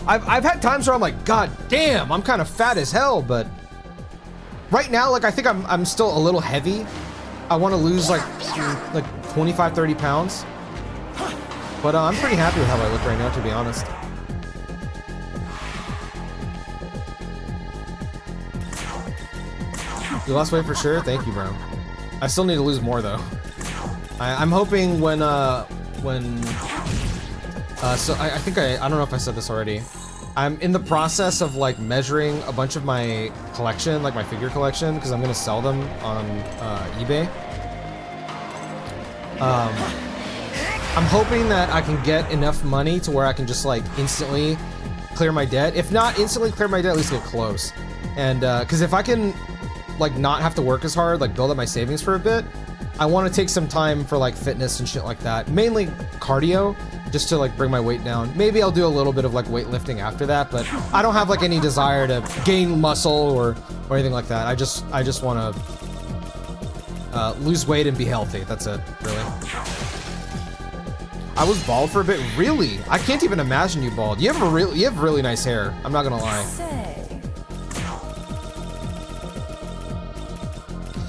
I've had times where I'm like, God damn, I'm kind of fat as hell, but right now, like I think I'm still a little heavy. I want to lose like 25, 30 pounds. But I'm pretty happy with how I look right now, to be honest. You lost weight for sure? Thank you, bro. I still need to lose more though. I'm hoping when so I think I don't know if I said this already. I'm in the process of like measuring a bunch of my collection, like my figure collection, because I'm gonna sell them on eBay. I'm hoping that I can get enough money to where I can just like instantly clear my debt. If not instantly clear my debt, at least get close. And because if I can like not have to work as hard, like build up my savings for a bit, I want to take some time for like fitness and shit like that. Mainly cardio, just to like bring my weight down. Maybe I'll do a little bit of like weightlifting after that, but I don't have like any desire to gain muscle or anything like that. I just want to lose weight and be healthy. That's it, really. I was bald for a bit. Really? I can't even imagine you bald. You have really nice hair. I'm not gonna lie.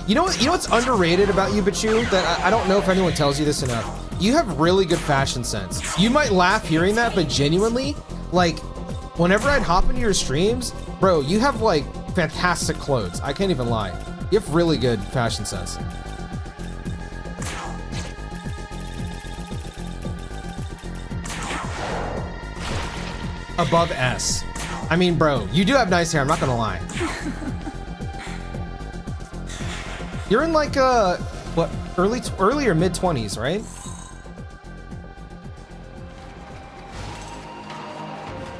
You know what's underrated about you, Bachu? That I don't know if anyone tells you this enough. You have really good fashion sense. You might laugh hearing that, but genuinely, like, whenever I'd hop into your streams, bro, you have like fantastic clothes. I can't even lie. You have really good fashion sense. Above S. I mean, bro, you do have nice hair, I'm not gonna lie. You're in like what early or mid 20s, right?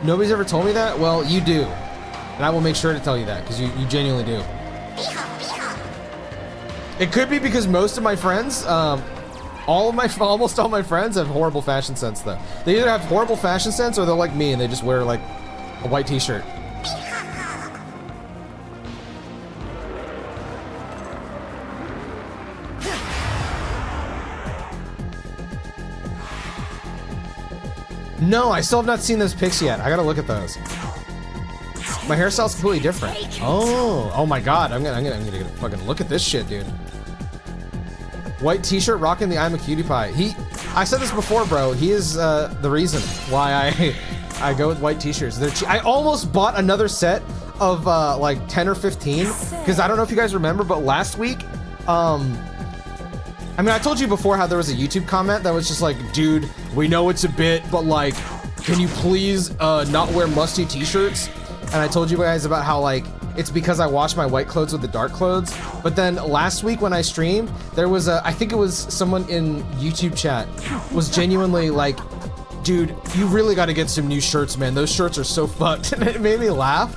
Nobody's ever told me that? Well, you do. And I will make sure to tell you that, because you genuinely do. It could be because most of my friends, almost all my friends have horrible fashion sense, though. They either have horrible fashion sense or they're like me and they just wear like a white t-shirt. No, I still have not seen those pics yet. I gotta look at those. My hairstyle's completely different. Oh my god, I'm gonna fucking look at this shit, dude. White t-shirt rocking the I'm a Cutie Pie. I said this before, bro. He is the reason why I go with white t-shirts. I almost bought another set of like 10 or 15 because I don't know if you guys remember, but last week, I mean, I told you before how there was a YouTube comment that was just like, dude, we know it's a bit, but like, can you please not wear musty t-shirts? And I told you guys about how like, it's because I wash my white clothes with the dark clothes. But then last week when I streamed, there was I think it was someone in YouTube chat was genuinely like, dude, you really got to get some new shirts, man. Those shirts are so fucked. And it made me laugh.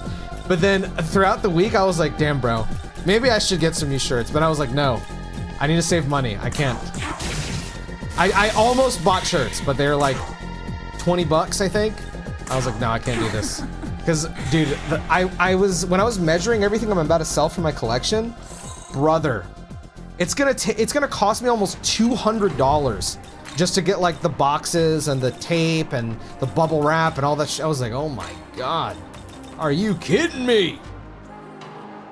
But then throughout the week, I was like, damn, bro, maybe I should get some new shirts. But I was like, no, I need to save money. I can't. I almost bought shirts, but they're like 20 bucks, I think. I was like, no, I can't do this. Because, dude, when I was measuring everything I'm about to sell for my collection, brother, it's gonna cost me almost $200 just to get like the boxes and the tape and the bubble wrap and all that shit. I was like, oh my god, are you kidding me?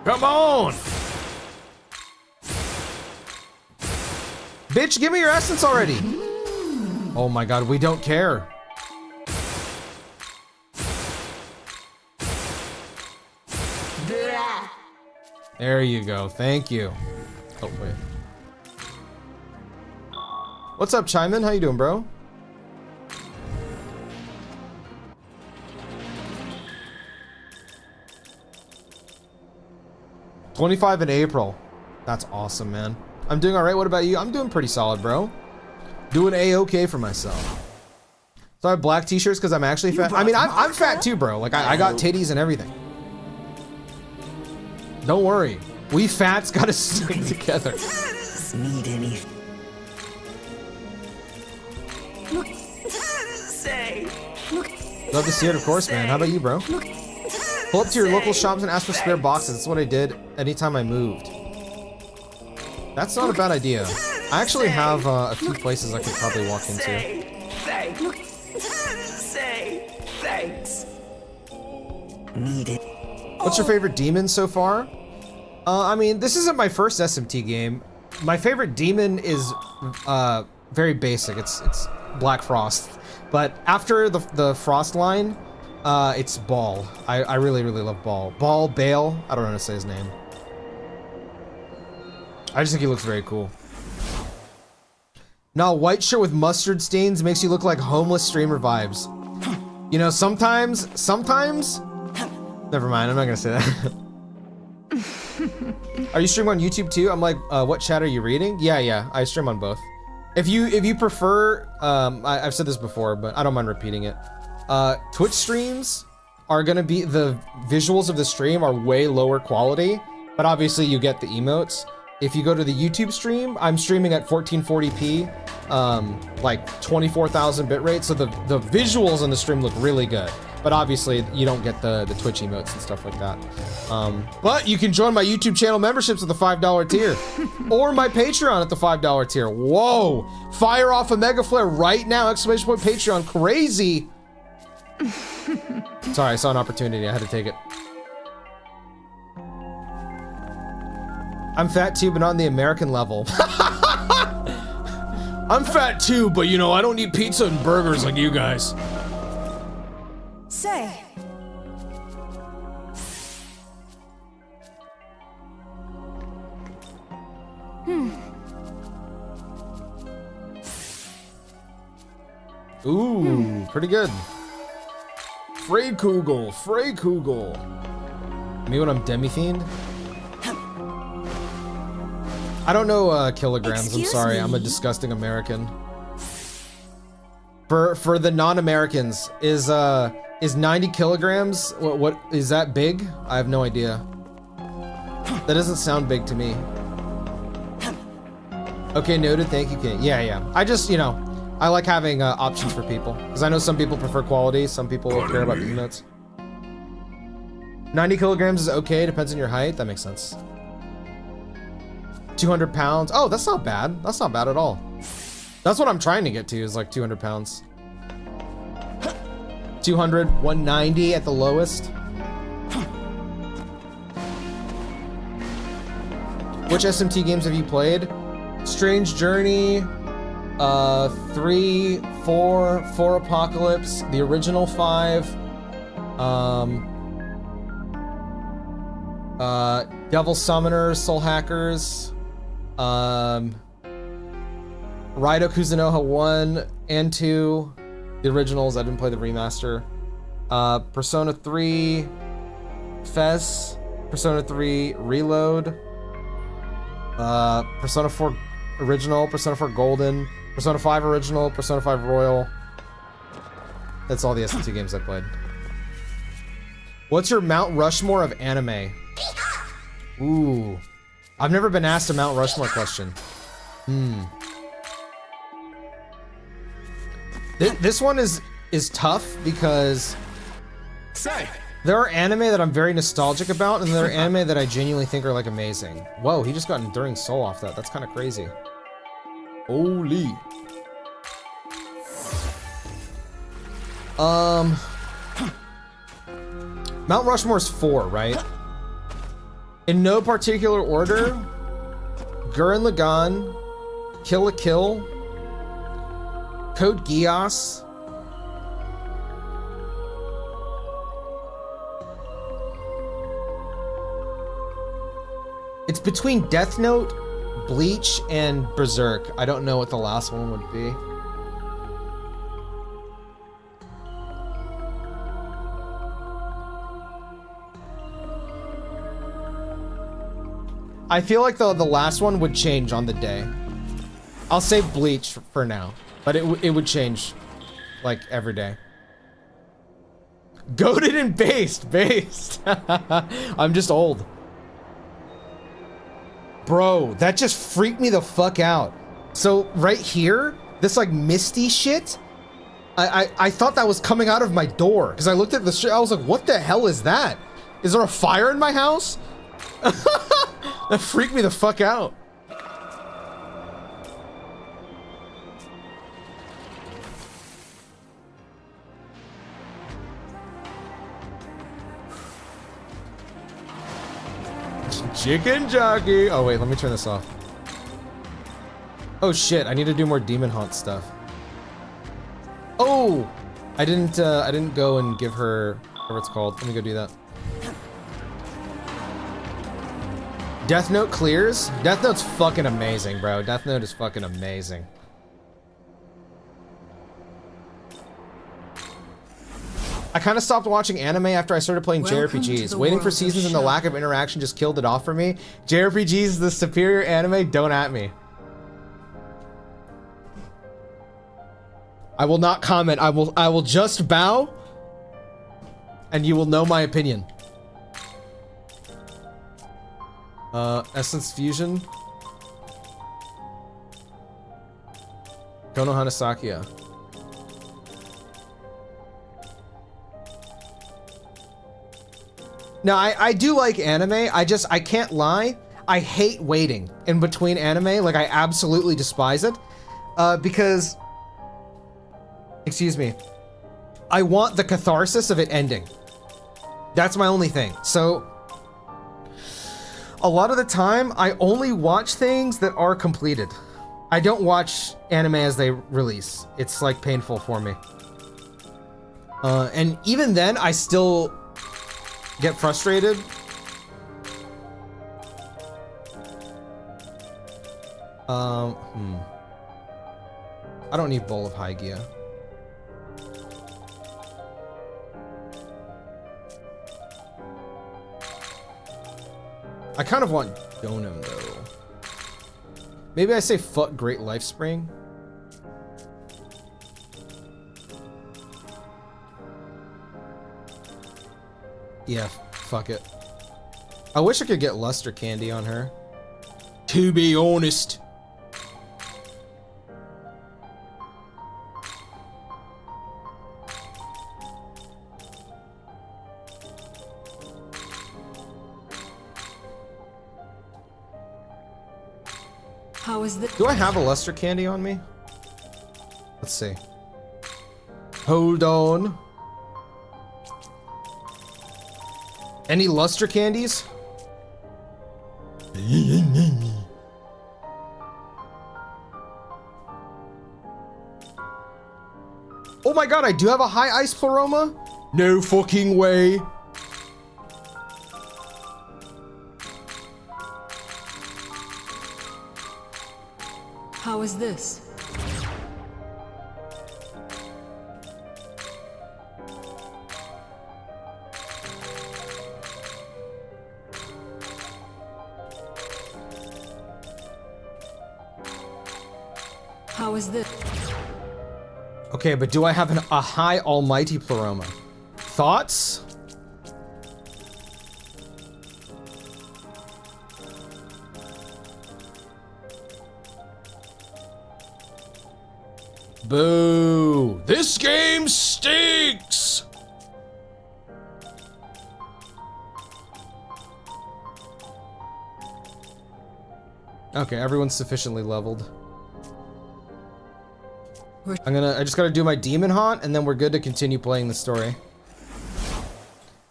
Come on, bitch, give me your essence already. Oh my god, we don't care. There you go. Thank you. Oh, wait. What's up, Chiman? How you doing, bro? $25 in April. That's awesome, man. I'm doing all right. What about you? I'm doing pretty solid, bro. Doing A-okay for myself. So I have black t-shirts because I'm actually fat. I mean, I'm fat too, bro. Like, I got titties and everything. Don't worry. We fats gotta stick together. Need anything? Love to see it, of course, man. How about you, bro? Pull up to your local shops and ask for spare boxes. That's what I did anytime I moved. That's not a bad idea. I actually have a few places I could probably walk into. Thanks. Need it. What's your favorite demon so far? I mean, this isn't my first SMT game. My favorite demon is very basic. It's Black Frost. But after the Frost line, it's Ball. I really, really love Ball. Ball, Bale, I don't know how to say his name. I just think he looks very cool. Now, white shirt with mustard stains makes you look like homeless streamer vibes. You know, sometimes, never mind, I'm not gonna say that. Are you streaming on YouTube too? I'm like, what chat are you reading? Yeah, I stream on both. If you prefer, I've said this before, but I don't mind repeating it. Twitch streams are gonna be, the visuals of the stream are way lower quality, but obviously you get the emotes. If you go to the YouTube stream, I'm streaming at 1440p, like 24,000 bitrate, so the visuals on the stream look really good. But obviously, you don't get the Twitch emotes and stuff like that. But you can join my YouTube channel memberships with the $5 tier. Or my Patreon at the $5 tier. Whoa! Fire off a Mega Flare right now! Exclamation point Patreon. Crazy! Sorry, I saw an opportunity. I had to take it. I'm fat too, but not on the American level. I'm fat too, but you know, I don't eat pizza and burgers like you guys. Say. Ooh, pretty good. Freykugel. Me when I'm demi-fiend? I don't know kilograms. Excuse I'm sorry. me? I'm a disgusting American. For the non-Americans, is 90 kilograms? What is that big? I have no idea. That doesn't sound big to me. Okay, noted. Thank you, King. Yeah. I just, you know, I like having options for people because I know some people prefer quality, some people care about peanuts. 90 kilograms is okay. Depends on your height. That makes sense. 200 pounds. Oh, that's not bad. That's not bad at all. That's what I'm trying to get to, is like 200 pounds. 200, 190 at the lowest. Which SMT games have you played? Strange Journey, 3, 4 Apocalypse, the original 5, Devil Summoners, Soul Hackers, Raido Kuzunoha 1 and 2, the originals. I didn't play the remaster. Persona 3 Fez, Persona 3 Reload, Persona 4 Original, Persona 4 Golden, Persona 5 Original, Persona 5 Royal. That's all the SMT games I played. What's your Mount Rushmore of anime? Ooh. I've never been asked a Mount Rushmore question. This one is tough because there are anime that I'm very nostalgic about, and there are anime that I genuinely think are like amazing. Whoa, he just got Enduring Soul off that. That's kind of crazy. Holy. Mount Rushmore's 4, right? In no particular order: Gurren Lagann, Kill la Kill, Code Geass, it's between Death Note, Bleach, and Berserk. I don't know what the last one would be. I feel like the last one would change on the day. I'll say Bleach for now, but it would change like every day. Goated and based. I'm just old. Bro, that just freaked me the fuck out. So right here, this like misty shit, I thought that was coming out of my door because I looked at the shit. I was like, what the hell is that? Is there a fire in my house? That freaked me the fuck out. Chicken jockey. Oh wait, let me turn this off. Oh shit, I need to do more Demon Haunt stuff. Oh, I didn't go and give her whatever it's called. Let me go do that. Death Note clears? Death Note's fucking amazing, bro. Death Note is fucking amazing. I kind of stopped watching anime after I started playing JRPGs. Waiting for seasons and the lack of interaction just killed it off for me. JRPGs is the superior anime, don't at me. I will not comment. I will just bow and you will know my opinion. Essence Fusion. Kono Hanasakiya. Now, I do like anime. I can't lie. I hate waiting in between anime. Like, I absolutely despise it. Because, excuse me, I want the catharsis of it ending. That's my only thing. So, a lot of the time, I only watch things that are completed. I don't watch anime as they release. It's like painful for me. And even then, I still get frustrated. I don't need Bowl of Hygia. I kind of want Gonum though. Maybe I say fuck Great Life Spring. Yeah, fuck it. I wish I could get luster candy on her. To be honest. How is this? Do I have a luster candy on me? Let's see. Hold on. Any luster candies? Oh my god, I do have a high ice pleroma? No fucking way. How is this? How is this? Okay, but do I have a high almighty pleroma? Thoughts? Boo! This game stinks! Okay, everyone's sufficiently leveled. I just gotta do my demon haunt and then we're good to continue playing the story.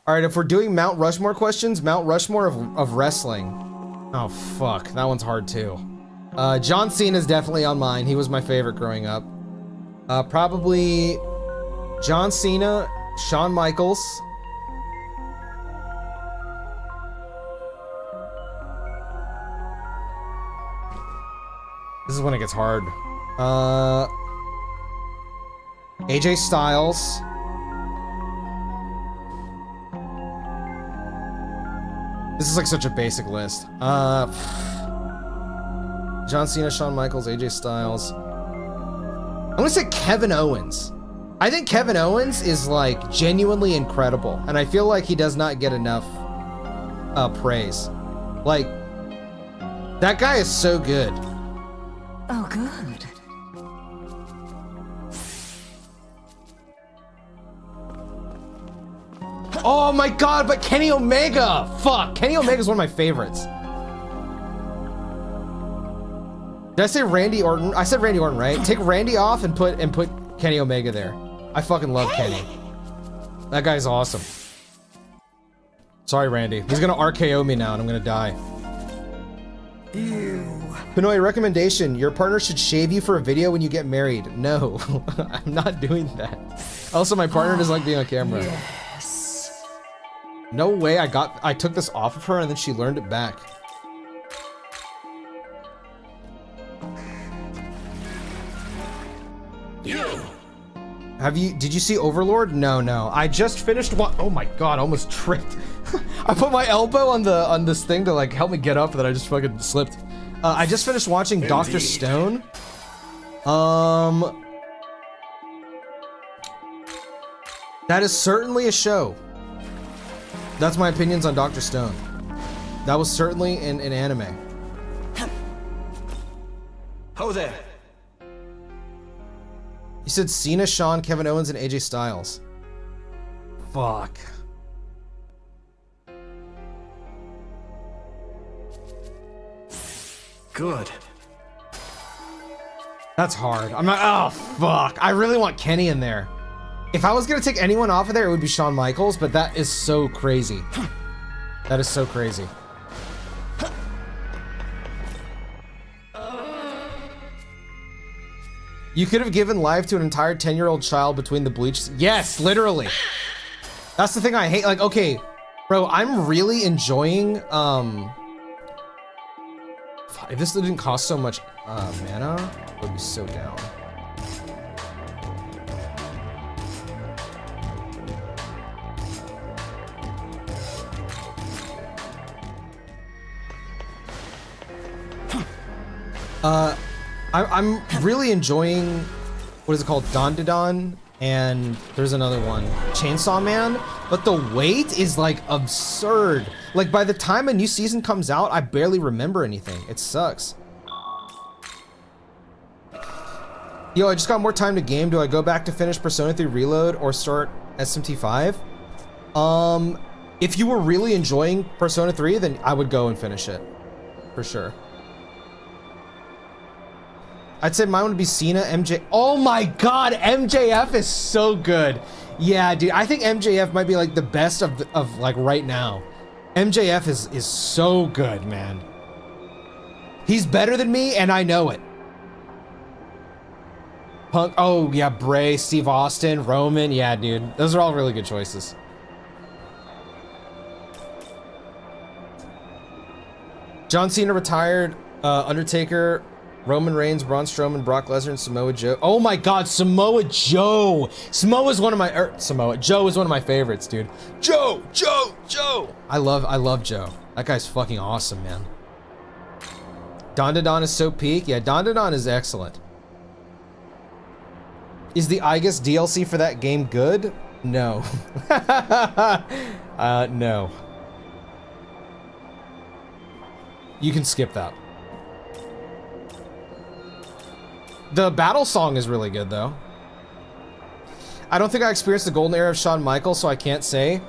Alright, if we're doing Mount Rushmore questions, Mount Rushmore of wrestling. Oh fuck, that one's hard too. John Cena's definitely on mine. He was my favorite growing up. Probably John Cena, Shawn Michaels. This is when it gets hard. AJ Styles. This is like such a basic list. John Cena, Shawn Michaels, AJ Styles. I'm gonna say Kevin Owens. I think Kevin Owens is like genuinely incredible, and I feel like he does not get enough praise. Like, that guy is so good. Oh, good. Oh my god, but Kenny Omega! Fuck, Kenny Omega is one of my favorites. Did I say Randy Orton? I said Randy Orton, right? Take Randy off and put Kenny Omega there. I fucking love Kenny. That guy's awesome. Sorry, Randy. He's gonna RKO me now and I'm gonna die. Ew. Pinoy, recommendation. Your partner should shave you for a video when you get married. No, I'm not doing that. Also, my partner doesn't like being on camera. Yes. No way I took this off of her and then she learned it back. Did you see Overlord? No. I just finished oh my god, I almost tripped. I put my elbow on this thing to like help me get up and then I just fucking slipped. I just finished watching Dr. Stone. That is certainly a show. That's my opinions on Dr. Stone. That was certainly an anime. Ho there. You said Cena, Shawn, Kevin Owens, and AJ Styles. Fuck. Good. That's hard. I'm not. Oh, fuck. I really want Kenny in there. If I was gonna take anyone off of there, it would be Shawn Michaels, but that is so crazy. That is so crazy. You could have given life to an entire 10-year-old child between the bleach. Yes, literally. That's the thing I hate. Like, okay, bro, I'm really enjoying, if this didn't cost so much mana, I would be so down. I'm really enjoying, what is it called, Don, and there's another one, Chainsaw Man, but the wait is like absurd. Like by the time a new season comes out, I barely remember anything. It sucks. Yo, I just got more time to game. Do I go back to finish Persona 3 Reload or start SMT5? If you were really enjoying Persona 3, then I would go and finish it, for sure. I'd say mine would be Cena, MJ. Oh my God, MJF is so good. Yeah, dude, I think MJF might be like the best of like right now. MJF is so good, man. He's better than me, and I know it. Punk, oh yeah, Bray, Steve Austin, Roman, yeah, dude. Those are all really good choices. John Cena retired, Undertaker, Roman Reigns, Braun Strowman, Brock Lesnar, and Samoa Joe. Oh my God, Samoa Joe! Joe is one of my favorites, dude. Joe! I love Joe. That guy's fucking awesome, man. Don is so peak. Yeah, Don is excellent. Is the Igus DLC for that game good? No. No. You can skip that. The battle song is really good, though. I don't think I experienced the golden era of Shawn Michaels, so I can't say.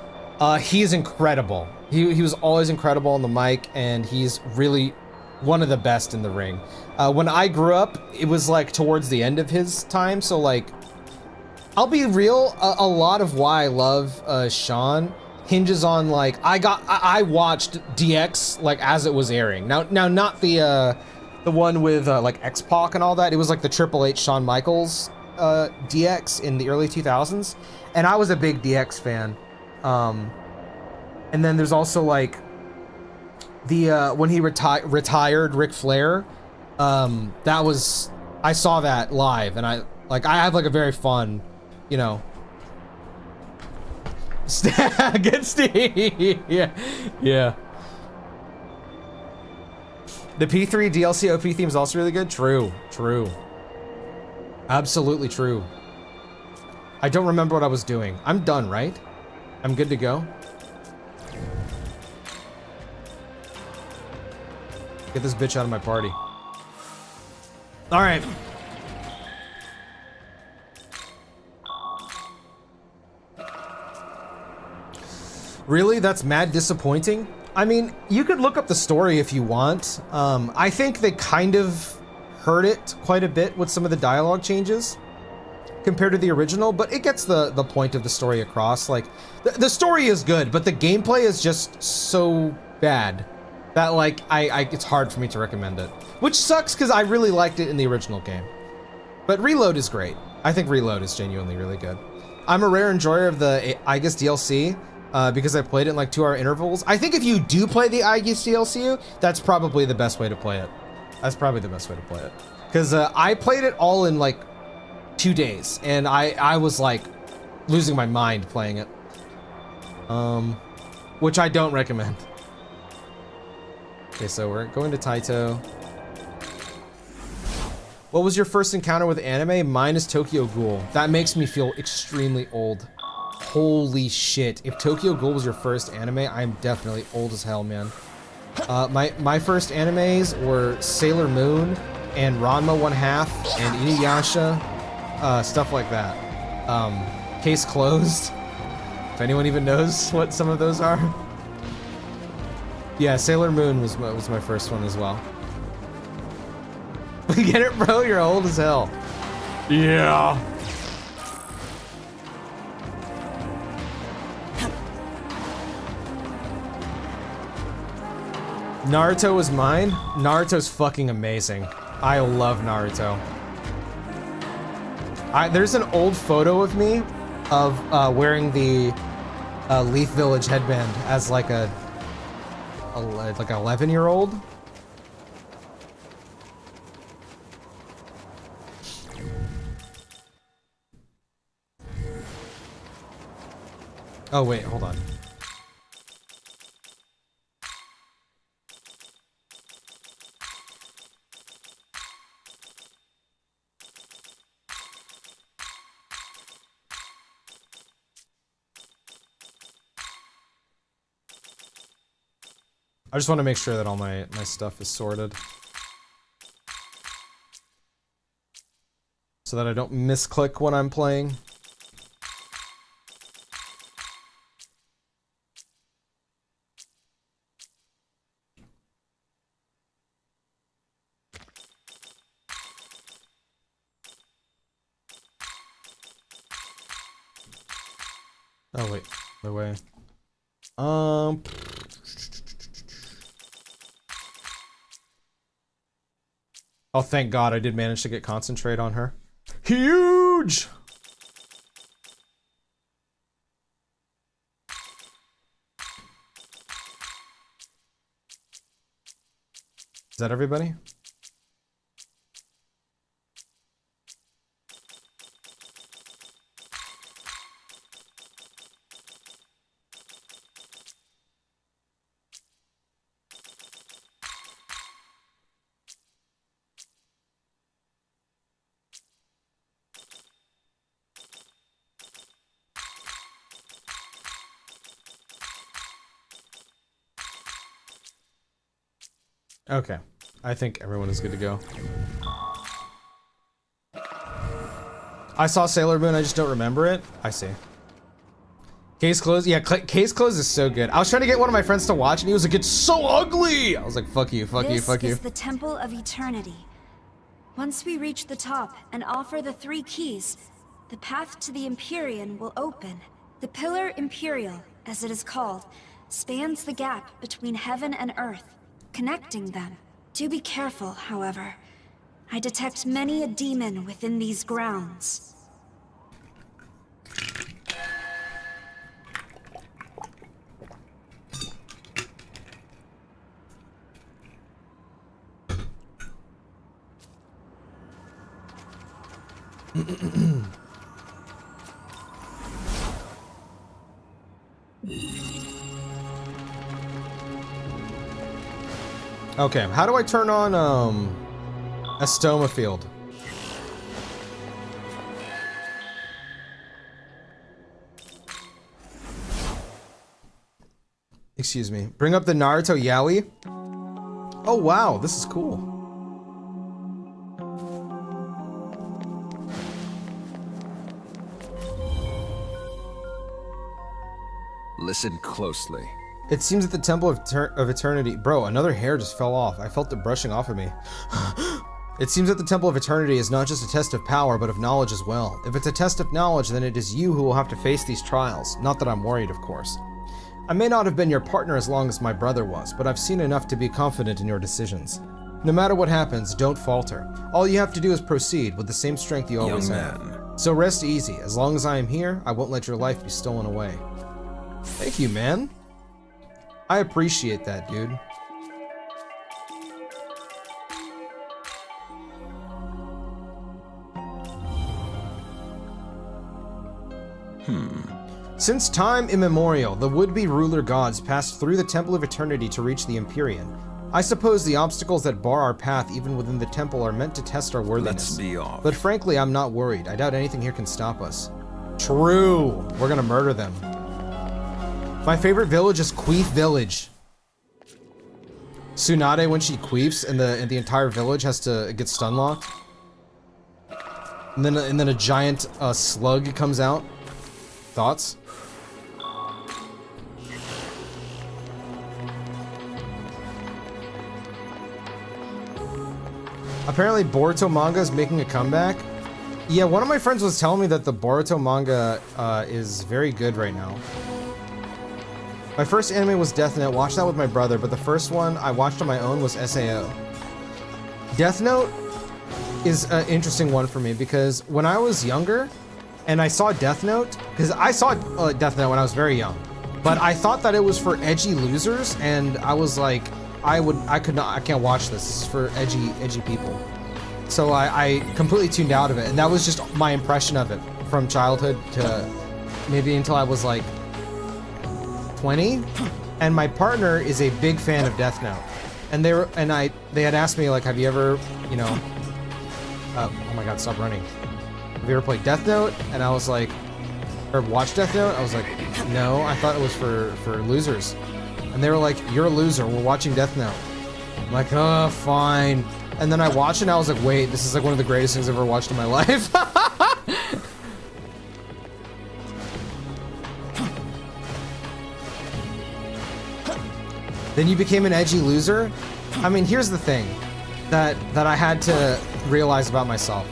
He's incredible. He was always incredible on the mic, and he's really one of the best in the ring. When I grew up, it was like towards the end of his time, so like, I'll be real, a lot of why I love Shawn hinges on like, I watched DX like as it was airing. Now not the one with like X-Pac and all that. It was like the Triple H Shawn Michaels DX in the early 2000s, and I was a big DX fan. And then there's also like the when he retired Ric Flair. That was, I saw that live, and I have like a very fun, you know. Good Steve. Yeah. The P3 DLC OP theme is also really good. True. Absolutely true. I don't remember what I was doing. I'm done, right? I'm good to go. Get this bitch out of my party. All right. Really? That's mad disappointing? I mean, you could look up the story if you want. I think they kind of hurt it quite a bit with some of the dialogue changes compared to the original, but it gets the point of the story across. Like, the story is good, but the gameplay is just so bad that like, it's hard for me to recommend it. Which sucks, because I really liked it in the original game. But Reload is great. I think Reload is genuinely really good. I'm a rare enjoyer of the Igus DLC, because I played it in like 2-hour intervals. I think if you do play the Igus DLC, that's probably the best way to play it. That's probably the best way to play it. Because I played it all in like 2 days, and I was like losing my mind playing it. Which I don't recommend. Okay, so we're going to Taito. What was your first encounter with anime? Mine is Tokyo Ghoul. That makes me feel extremely old. Holy shit. If Tokyo Ghoul was your first anime, I'm definitely old as hell, man. My first animes were Sailor Moon and Ranma 1/2 and Inuyasha, stuff like that. Case closed. If anyone even knows what some of those are. Yeah, Sailor Moon was my first one as well. Get it, bro? You're old as hell. Yeah. Naruto was mine. Naruto's fucking amazing. I love Naruto. There's an old photo of me of wearing the Leaf Village headband as like an 11-year-old. Oh wait, hold on. I just want to make sure that all my stuff is sorted. So that I don't misclick when I'm playing. Oh wait, no way. Oh, thank God I did manage to get concentrate on her. Huge! Is that everybody? Okay, I think everyone is good to go. I saw Sailor Moon, I just don't remember it. I see. Case closed? Yeah, case closed is so good. I was trying to get one of my friends to watch and he was like, it's so ugly! I was like, fuck you, fuck you, fuck you. This is the Temple of Eternity. Once we reach the top and offer the 3 keys, the path to the Empyrean will open. The Pillar Imperial, as it is called, spans the gap between heaven and earth, connecting them. Do be careful, however. I detect many a demon within these grounds. Okay, how do I turn on, a stoma field? Excuse me. Bring up the Naruto Yaoi? Oh wow, this is cool. Listen closely. It seems that the Temple of Eternity... Bro, another hair just fell off. I felt it brushing off of me. It seems that the Temple of Eternity is not just a test of power, but of knowledge as well. If it's a test of knowledge, then it is you who will have to face these trials. Not that I'm worried, of course. I may not have been your partner as long as my brother was, but I've seen enough to be confident in your decisions. No matter what happens, don't falter. All you have to do is proceed with the same strength you always have. So rest easy. As long as I am here, I won't let your life be stolen away. Thank you, man. I appreciate that, dude. Since time immemorial, the would-be ruler gods passed through the Temple of Eternity to reach the Empyrean. I suppose the obstacles that bar our path even within the temple are meant to test our worthiness. Let's be off. But frankly, I'm not worried. I doubt anything here can stop us. True. We're gonna murder them. My favorite village is Queef Village. Tsunade, when she queefs and the entire village has to get stun locked. And then a giant slug comes out. Thoughts? Apparently Boruto manga is making a comeback. Yeah, one of my friends was telling me that the Boruto manga is very good right now. My first anime was Death Note. Watched that with my brother, but the first one I watched on my own was SAO. Death Note is an interesting one for me because when I was younger and I saw Death Note, because I saw Death Note when I was very young, but I thought that it was for edgy losers, and I was like, I can't watch this. This is for edgy people. So I completely tuned out of it, and that was just my impression of it from childhood to maybe until I was like 20, and my partner is a big fan of Death Note, and they had asked me like, have you ever, you know, oh my god, stop running. Have you ever played Death Note? And I was like, or watched Death Note? I was like, no, I thought it was for losers. And they were like, you're a loser, we're watching Death Note. I'm like, oh, fine. And then I watched it and I was like, wait, this is like one of the greatest things I've ever watched in my life. Then you became an edgy loser? I mean, here's the thing that I had to realize about myself.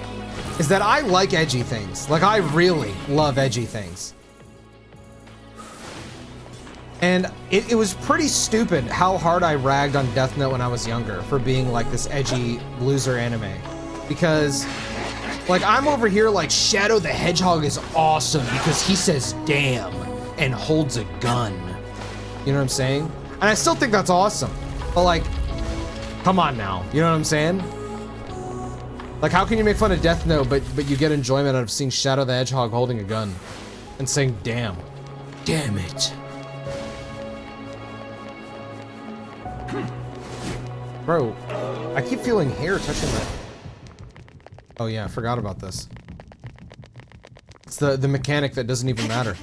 Is that I like edgy things. Like, I really love edgy things. And it was pretty stupid how hard I ragged on Death Note when I was younger for being like this edgy loser anime. Because, like, I'm over here like, Shadow the Hedgehog is awesome because he says damn and holds a gun. You know what I'm saying? And I still think that's awesome. But like, come on now. You know what I'm saying? Like, how can you make fun of Death Note, but you get enjoyment out of seeing Shadow the Hedgehog holding a gun and saying damn. Damn it. Bro, I keep feeling hair touching my... Oh yeah, I forgot about this. It's the mechanic that doesn't even matter.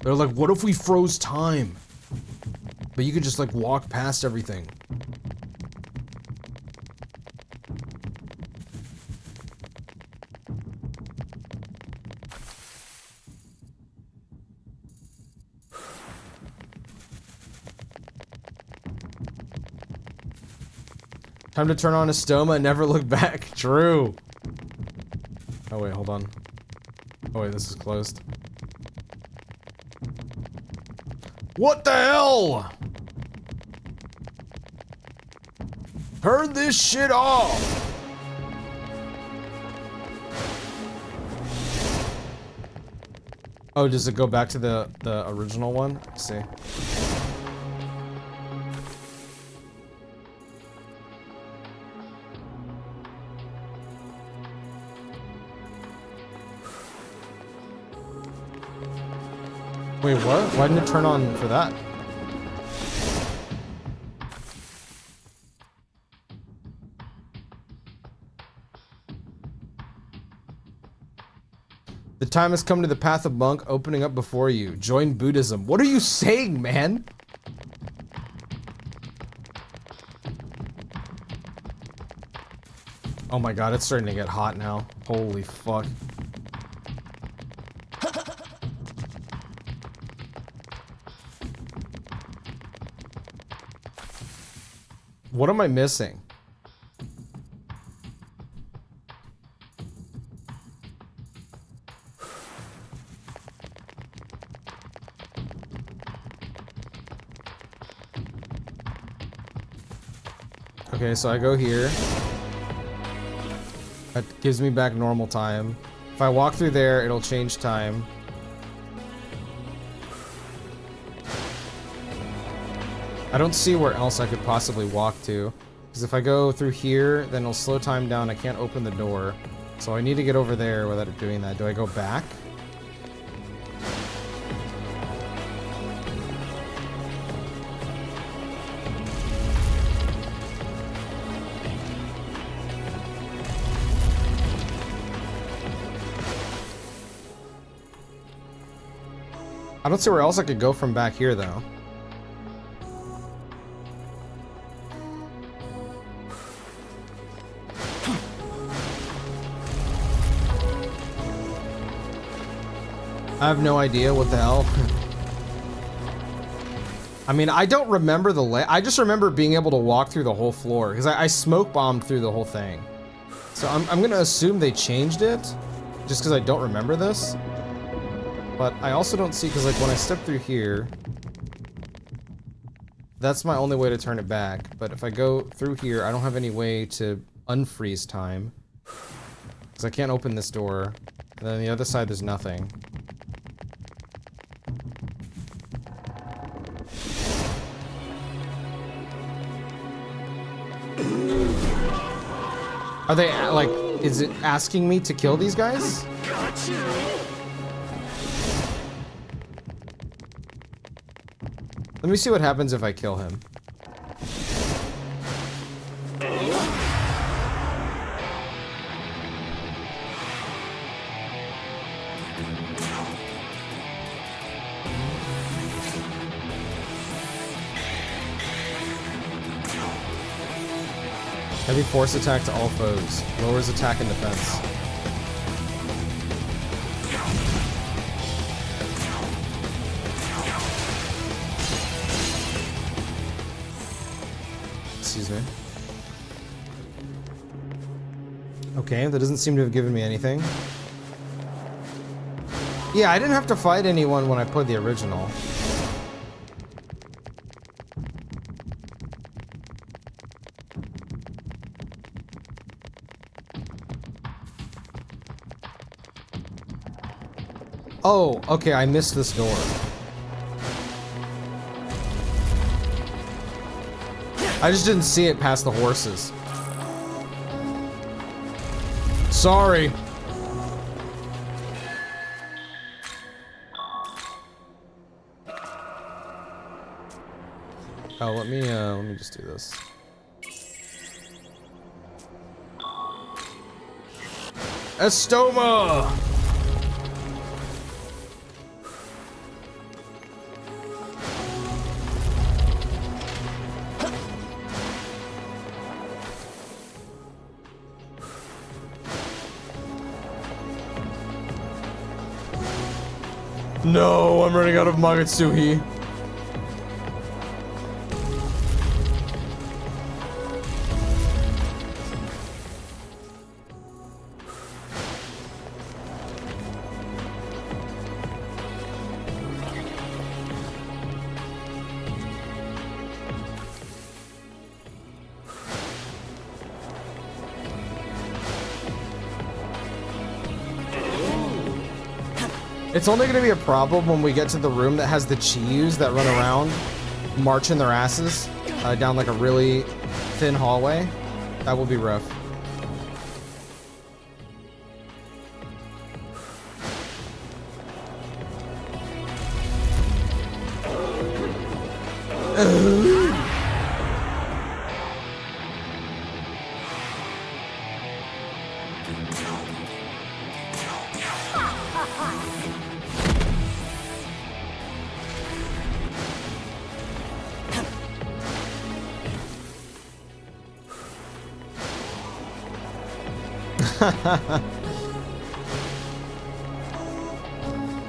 They're like, what if we froze time? But you could just like walk past everything. Time to turn on a stoma and never look back. True. Oh wait, hold on. Oh wait, this is closed. What the hell? Turn this shit off. Oh, does it go back to the original one? Let's see. Wait, what? Why didn't it turn on for that? The time has come to the path of monk opening up before you. Join Buddhism. What are you saying, man? Oh my god, it's starting to get hot now. Holy fuck. What am I missing? Okay, so I go here. That gives me back normal time. If I walk through there, it'll change time. I don't see where else I could possibly walk to. Because if I go through here, then it'll slow time down. I can't open the door. So I need to get over there without it doing that. Do I go back? I don't see where else I could go from back here, though. I have no idea what the hell. I mean, I don't remember I just remember being able to walk through the whole floor because I smoke bombed through the whole thing. So I'm gonna assume they changed it just because I don't remember this. But I also don't see, because like when I step through here, that's my only way to turn it back. But if I go through here, I don't have any way to unfreeze time because I can't open this door. And then on the other side, there's nothing. Are they, like, is it asking me to kill these guys? Let me see what happens if I kill him. Heavy force attack to all foes. Lowers attack and defense. Excuse me. Okay, that doesn't seem to have given me anything. Yeah, I didn't have to fight anyone when I played the original. Oh, okay, I missed this door. I just didn't see it past the horses. Sorry. Oh, let me just do this. Estoma! No, I'm running out of Magatsuhi. It's only going to be a problem when we get to the room that has the Chiyus that run around, marching their asses down like a really thin hallway. That will be rough.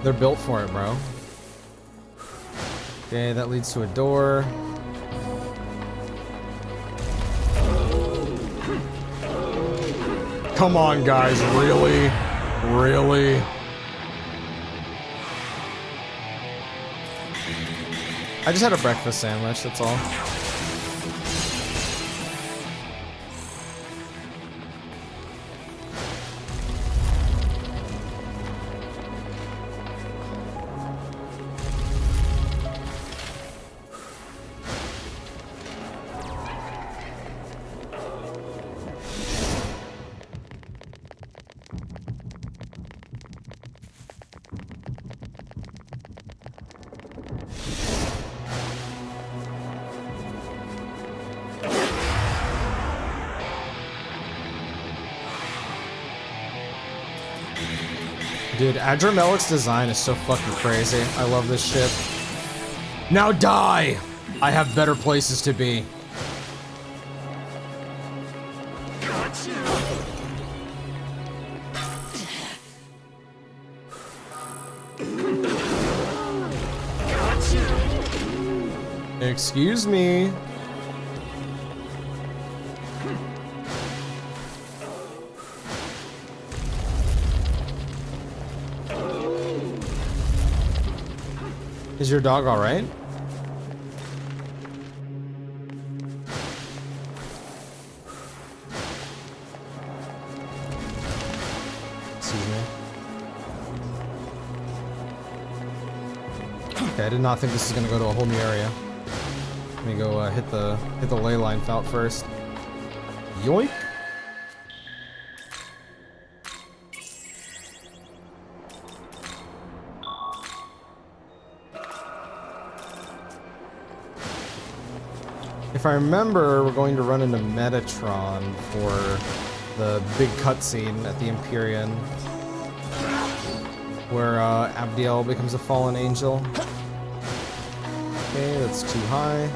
They're built for it, bro. Okay, that leads to a door. Come on, guys, really? Really? I just had a breakfast sandwich, that's all. Dude, Adremelic's design is so fucking crazy. I love this shit. Now die! I have better places to be. Excuse me. Is your dog all right? Excuse me. Okay, I did not think this is gonna go to a whole new area. Let me go hit the ley line out first. Yoink. If I remember, we're going to run into Metatron for the big cutscene at the Empyrean, where Abdiel becomes a fallen angel. Okay, that's too high.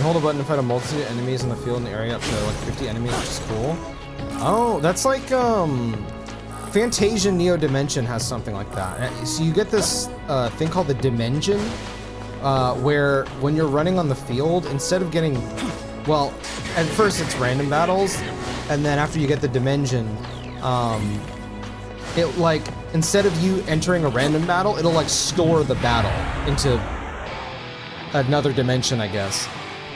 You hold a button to fight a multitude of enemies in the field in the area up to like 50 enemies, which is cool. Oh, that's like Fantasia Neo Dimension has something like that. So you get this thing called the Dimension, where when you're running on the field, instead of getting, well, at first it's random battles, and then after you get the Dimension, it like, instead of you entering a random battle, it'll like store the battle into another dimension, I guess.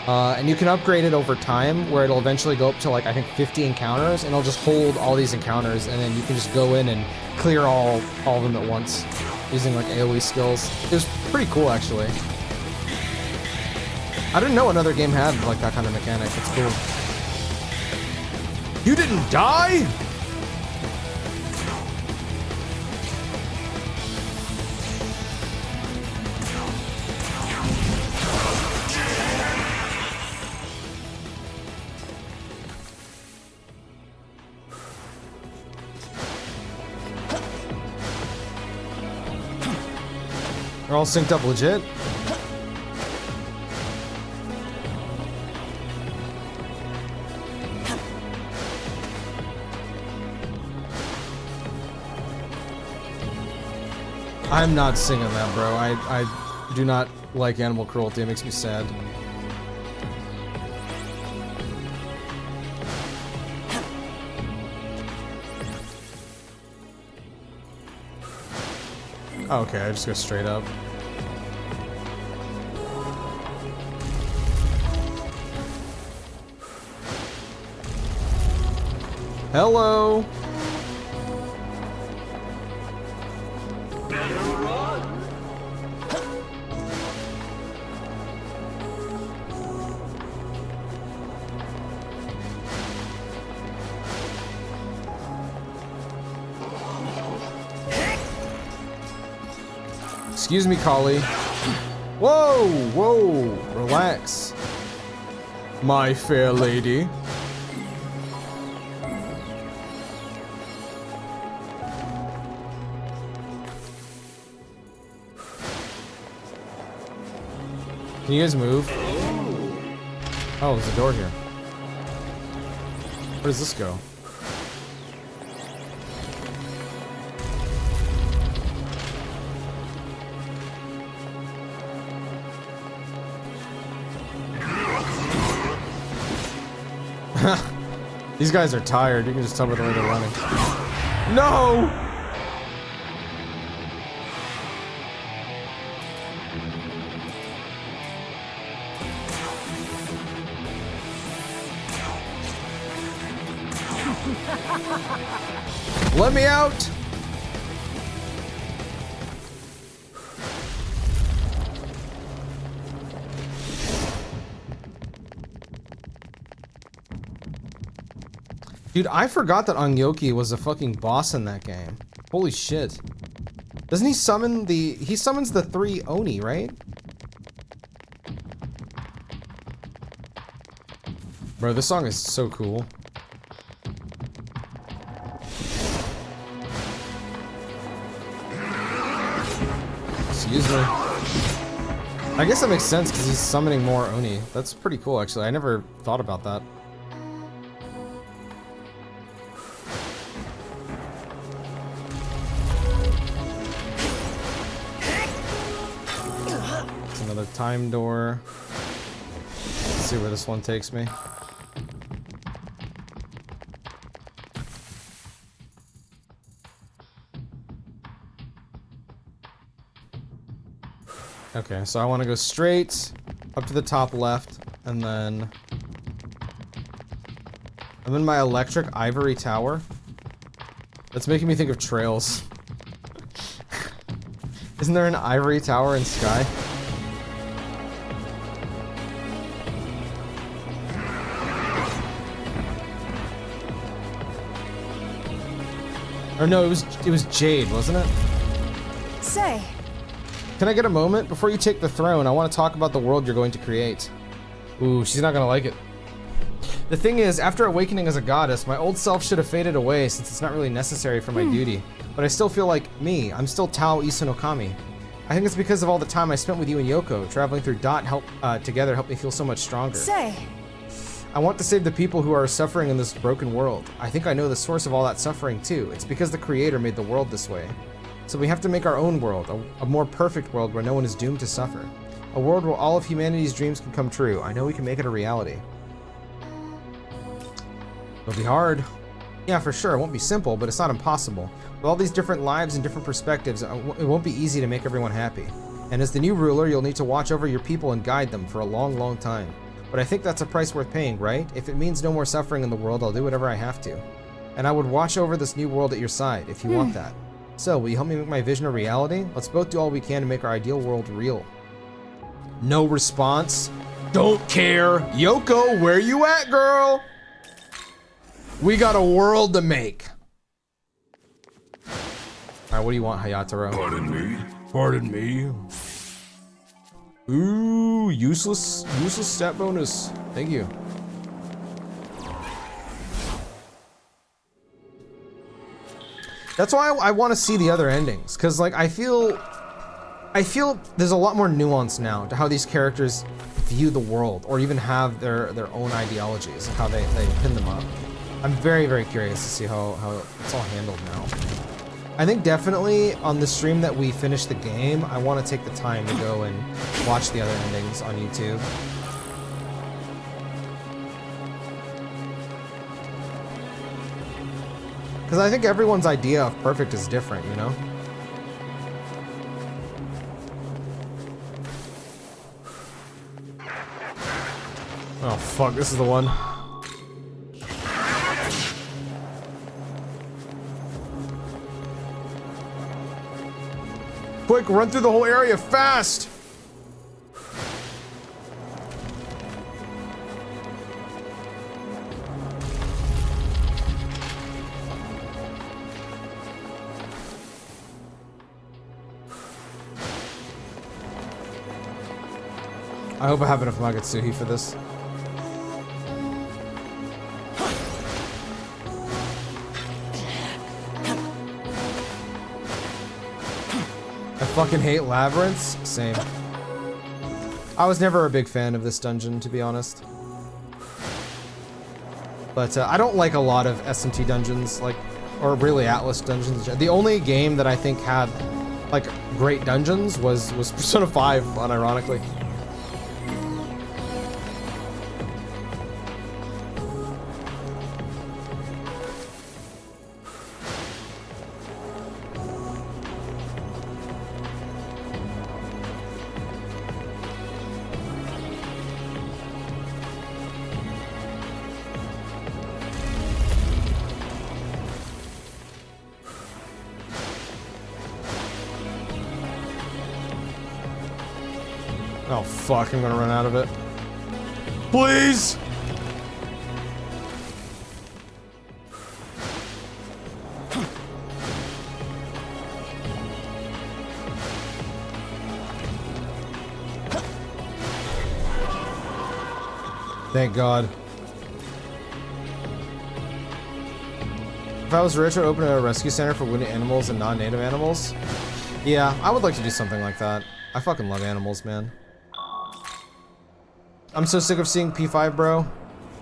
And you can upgrade it over time, where it'll eventually go up to like, I think 50 encounters, and it'll just hold all these encounters, and then you can just go in and clear all of them at once using like AoE skills. It was pretty cool, actually. I didn't know another game had like that kind of mechanic. It's cool. You didn't die? They're all synced up legit. I'm not singing that, bro. I do not like animal cruelty. It makes me sad. Oh, okay, I just go straight up. Hello. Excuse me, Collie. Whoa, whoa, relax. My fair lady. Can you guys move? Oh, there's a door here. Where does this go? These guys are tired. You can just tell by the way they're running. No! Let me out! Dude, I forgot that Angyoki was a fucking boss in that game. Holy shit. Doesn't he summon the... He summons the 3 Oni, right? Bro, this song is so cool. Excuse me. I guess that makes sense because he's summoning more Oni. That's pretty cool, actually. I never thought about that. Another time door. Let's see where this one takes me. Okay, so I want to go straight up to the top left, and then I'm in my electric ivory tower. That's making me think of Trails. Isn't there an ivory tower in Sky? Or no, it was Jade, wasn't it? Say, can I get a moment? Before you take the throne, I want to talk about the world you're going to create. Ooh, she's not gonna like it. The thing is, after awakening as a goddess, my old self should have faded away since it's not really necessary for my duty. But I still feel like me. I'm still Tao Isanokami. I think it's because of all the time I spent with you and Yoko. Traveling through Dot together helped me feel so much stronger. Say, I want to save the people who are suffering in this broken world. I think I know the source of all that suffering too. It's because the Creator made the world this way. So we have to make our own world, a more perfect world where no one is doomed to suffer. A world where all of humanity's dreams can come true. I know we can make it a reality. It'll be hard. Yeah, for sure, it won't be simple, but it's not impossible. With all these different lives and different perspectives, it won't be easy to make everyone happy. And as the new ruler, you'll need to watch over your people and guide them for a long, long time. But I think that's a price worth paying, right? If it means no more suffering in the world, I'll do whatever I have to. And I would watch over this new world at your side, if you want that. So, will you help me make my vision a reality? Let's both do all we can to make our ideal world real. No response. Don't care. Yoko, where you at, girl? We got a world to make. Alright, what do you want, Hayataro? Pardon me? Pardon me. Ooh, useless stat bonus. Thank you. That's why I want to see the other endings, because like I feel there's a lot more nuance now to how these characters view the world, or even have their own ideologies, how they pin them up. I'm very, very curious to see how it's all handled now. I think definitely on the stream that we finish the game, I want to take the time to go and watch the other endings on YouTube. Because I think everyone's idea of perfect is different, you know? Oh fuck, this is the one. Quick, run through the whole area fast! I hope I have enough Magatsuhi for this. I fucking hate labyrinths. Same. I was never a big fan of this dungeon, to be honest. But I don't like a lot of SMT dungeons, like, or really Atlus dungeons. The only game that I think had like great dungeons was Persona 5, unironically. Oh fuck, I'm gonna run out of it. Please! Thank God. If I was rich, I'd open a rescue center for wounded animals and non-native animals. Yeah, I would like to do something like that. I fucking love animals, man. I'm so sick of seeing P5, bro.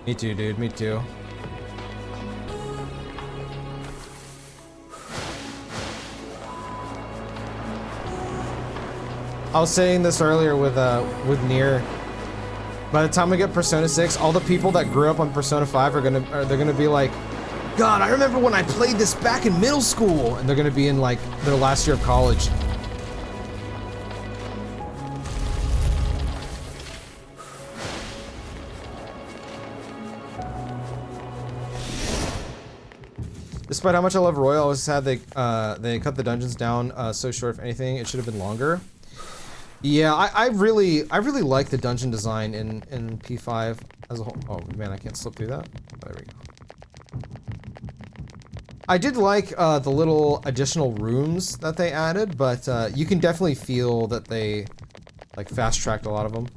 Me too, dude. Me too. I was saying this earlier with Nier. By the time we get Persona 6, all the people that grew up on Persona 5 they're gonna be like, God, I remember when I played this back in middle school, and they're gonna be in like their last year of college. Despite how much I love Royal, I always sad they cut the dungeons down so short. If anything, it should have been longer. Yeah, I really like the dungeon design in P5 as a whole. Oh man, I can't slip through that. There we go. I did like the little additional rooms that they added, but you can definitely feel that they like fast-tracked a lot of them.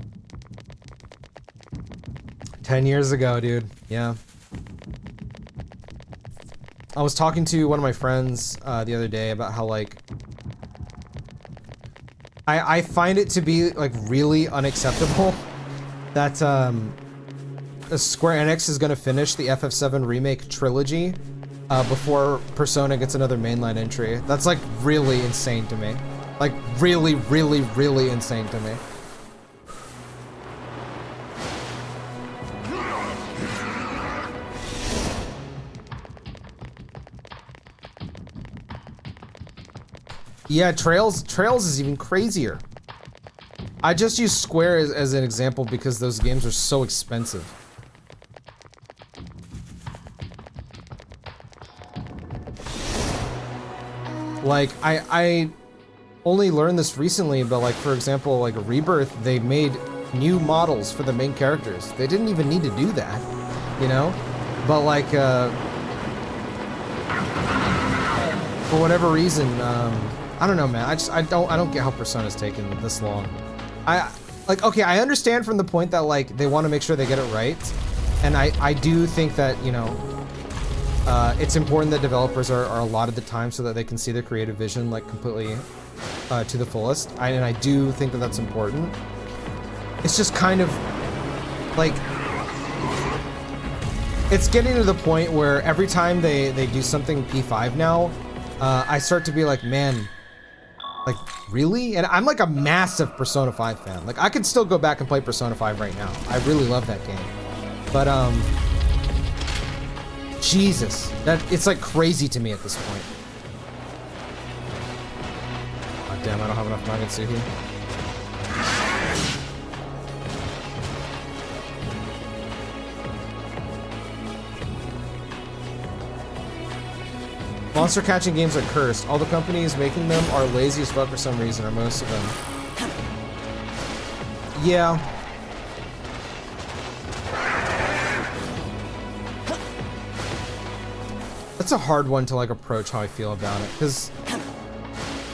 10 years ago, dude. Yeah. I was talking to one of my friends the other day about how like I find it to be like really unacceptable that Square Enix is gonna finish the FF7 remake trilogy before Persona gets another mainline entry. That's like really insane to me. Like really, really, really insane to me. Yeah, Trails is even crazier. I just use Square as an example because those games are so expensive. Like, I only learned this recently, but like, for example, like Rebirth, they made new models for the main characters. They didn't even need to do that, you know? But like, for whatever reason, I don't know, man. I don't get how Persona's taken this long. Okay, I understand from the point that like they want to make sure they get it right, and I do think that, you know, it's important that developers are allotted the time so that they can see their creative vision like completely to the fullest. And I do think that that's important. It's just kind of like it's getting to the point where every time they do something P5 now, I start to be like, man, like really? And I'm like a massive Persona 5 fan. Like I could still go back and play Persona 5 right now. I really love that game. But Jesus, it's like crazy to me at this point. God damn, I don't have enough Magatsuhi. Monster catching games are cursed. All the companies making them are lazy as fuck for some reason, or most of them. Yeah. That's a hard one to like approach how I feel about it, because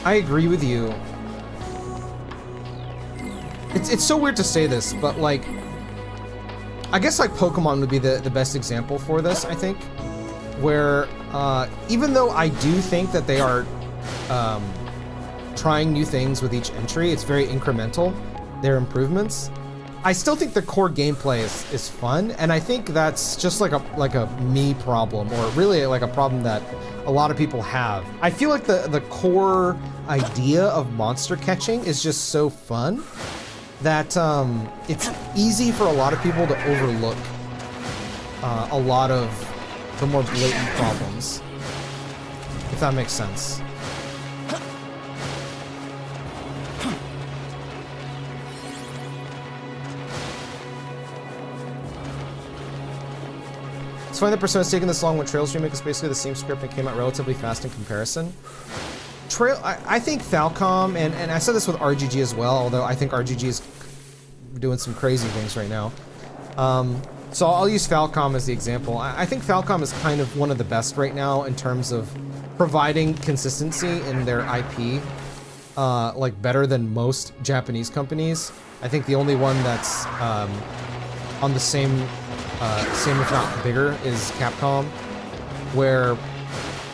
I agree with you. It's so weird to say this, but like, I guess like Pokemon would be the best example for this, I think, where even though I do think that they are trying new things with each entry, it's very incremental, their improvements. I still think the core gameplay is fun, and I think that's just like a me problem, or really like a problem that a lot of people have. I feel like the core idea of monster catching is just so fun that it's easy for a lot of people to overlook a lot of the more blatant problems, if that makes sense. It's funny that Persona's taking this long when Trails remake is basically the same script and came out relatively fast in comparison. I think Falcom, and I said this with RGG as well, although I think RGG is doing some crazy things right now. So I'll use Falcom as the example. I think Falcom is kind of one of the best right now in terms of providing consistency in their IP, like better than most Japanese companies. I think the only one that's on the same if not bigger is Capcom, where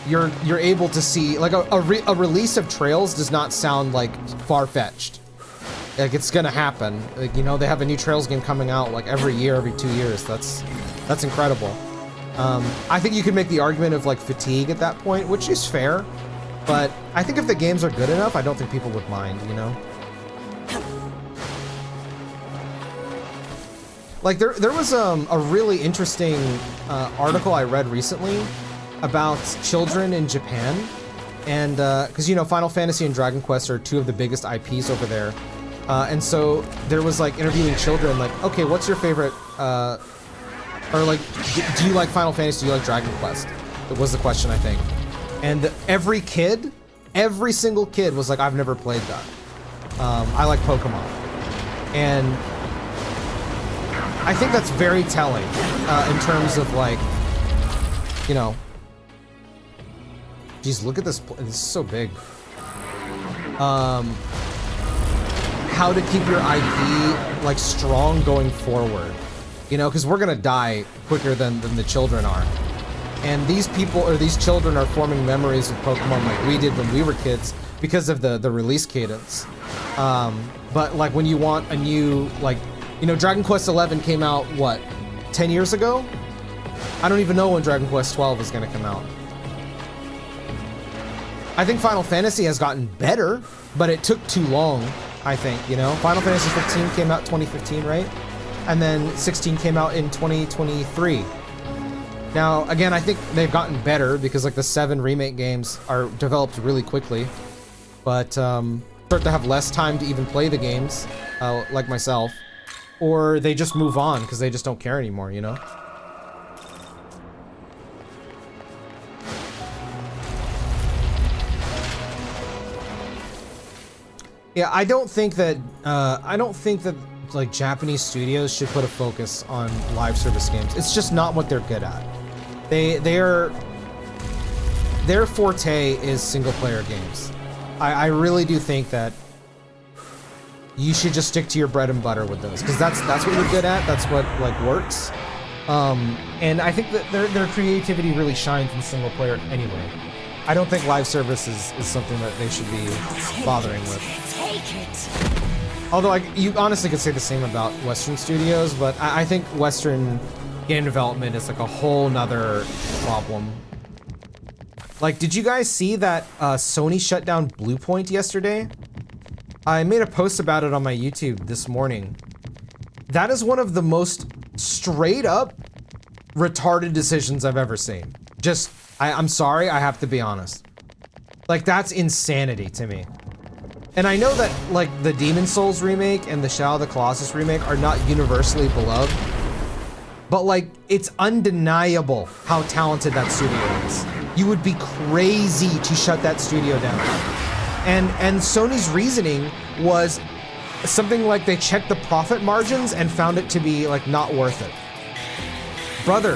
you're able to see like a release of Trails does not sound like far-fetched. Like it's gonna happen. Like, you know, they have a new Trails game coming out like every year, every 2 years. That's incredible. I think you could make the argument of like fatigue at that point, which is fair, but I think if the games are good enough, I don't think people would mind, you know? Like there was a really interesting article I read recently about children in Japan, and because you know Final Fantasy and Dragon Quest are two of the biggest IPs over there, and so there was like interviewing children, like, okay, what's your favorite, or like, do you like Final Fantasy? Do you like Dragon Quest? That was the question, I think, and every single kid was like, I've never played that. I like Pokemon, and I think that's very telling in terms of like, you know, geez, look at this. This is so big. How to keep your IP like strong going forward, you know, because we're gonna die quicker than the children are. And these people, or these children, are forming memories of Pokemon like we did when we were kids because of the release cadence. But like when you want a new, like, you know, Dragon Quest XI came out, what, 10 years ago? I don't even know when Dragon Quest XII is going to come out. I think Final Fantasy has gotten better, but it took too long, I think, you know? Final Fantasy 15 came out 2015, right? And then 16 came out in 2023. Now, again, I think they've gotten better because like the 7 remake games are developed really quickly, but start to have less time to even play the games, like myself, or they just move on because they just don't care anymore, you know? Yeah, I don't think that like Japanese studios should put a focus on live service games. It's just not what they're good at. Their forte is single player games. I really do think that you should just stick to your bread and butter with those, because that's what you're good at. That's what like works. And I think that their creativity really shines in single player anyway. I don't think live service is something that they should be bothering with. Take it. Although you honestly could say the same about Western studios, but I think Western game development is like a whole nother problem. Like, did you guys see that Sony shut down Bluepoint yesterday? I made a post about it on my YouTube this morning. That is one of the most straight up retarded decisions I've ever seen. Just, I'm sorry, I have to be honest. Like, that's insanity to me. And I know that, like, the Demon Souls remake and the Shadow of the Colossus remake are not universally beloved, but, like, it's undeniable how talented that studio is. You would be crazy to shut that studio down. And Sony's reasoning was something like they checked the profit margins and found it to be, like, not worth it. Brother,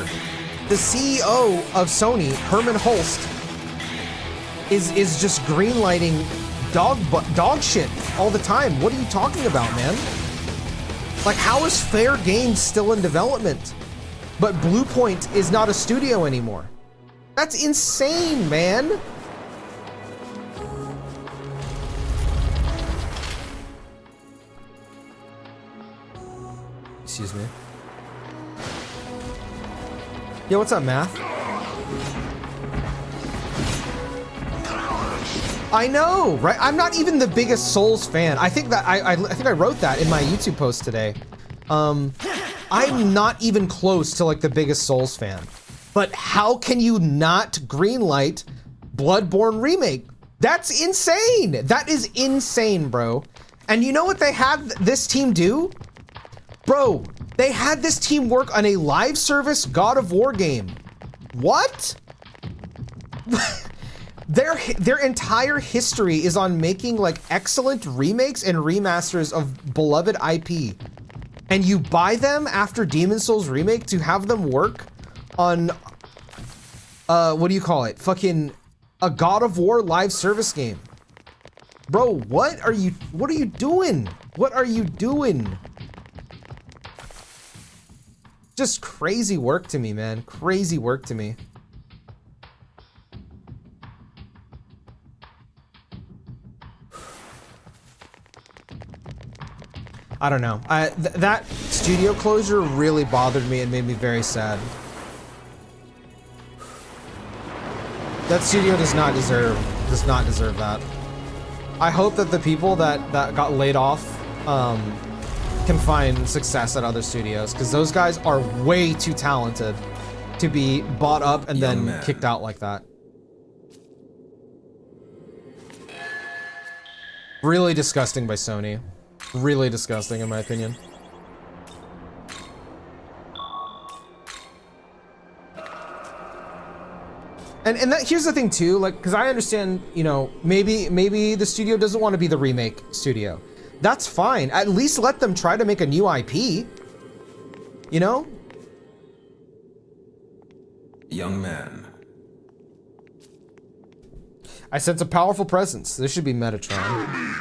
the CEO of Sony, Herman Holst, is just greenlighting dog shit all the time. What are you talking about, man? Like, how is Fair Games still in development, but Bluepoint is not a studio anymore? That's insane, man. Excuse me. Yo, what's up, Math? I know, right? I'm not even the biggest Souls fan. I think that I think I wrote that in my YouTube post today. I'm not even close to like the biggest Souls fan. But how can you not greenlight Bloodborne remake? That's insane. That is insane, bro. And you know what they had this team do? Bro, they had this team work on a live service God of War game. What? Their entire history is on making like excellent remakes and remasters of beloved IP. And you buy them after Demon Souls remake to have them work on what do you call it? Fucking a God of War live service game. Bro, what are you doing? What are you doing? Just crazy work to me, man. Crazy work to me. I don't know. That studio closure really bothered me and made me very sad. That studio does not deserve that. I hope that the people that got laid off can find success at other studios, because those guys are way too talented to be bought up and then kicked out like that. Really disgusting by Sony. Really disgusting in my opinion. And that, here's the thing too, like, because I understand, you know, maybe the studio doesn't want to be the remake studio. That's fine. At least let them try to make a new IP. You know? Young man. I sense a powerful presence. This should be Metatron.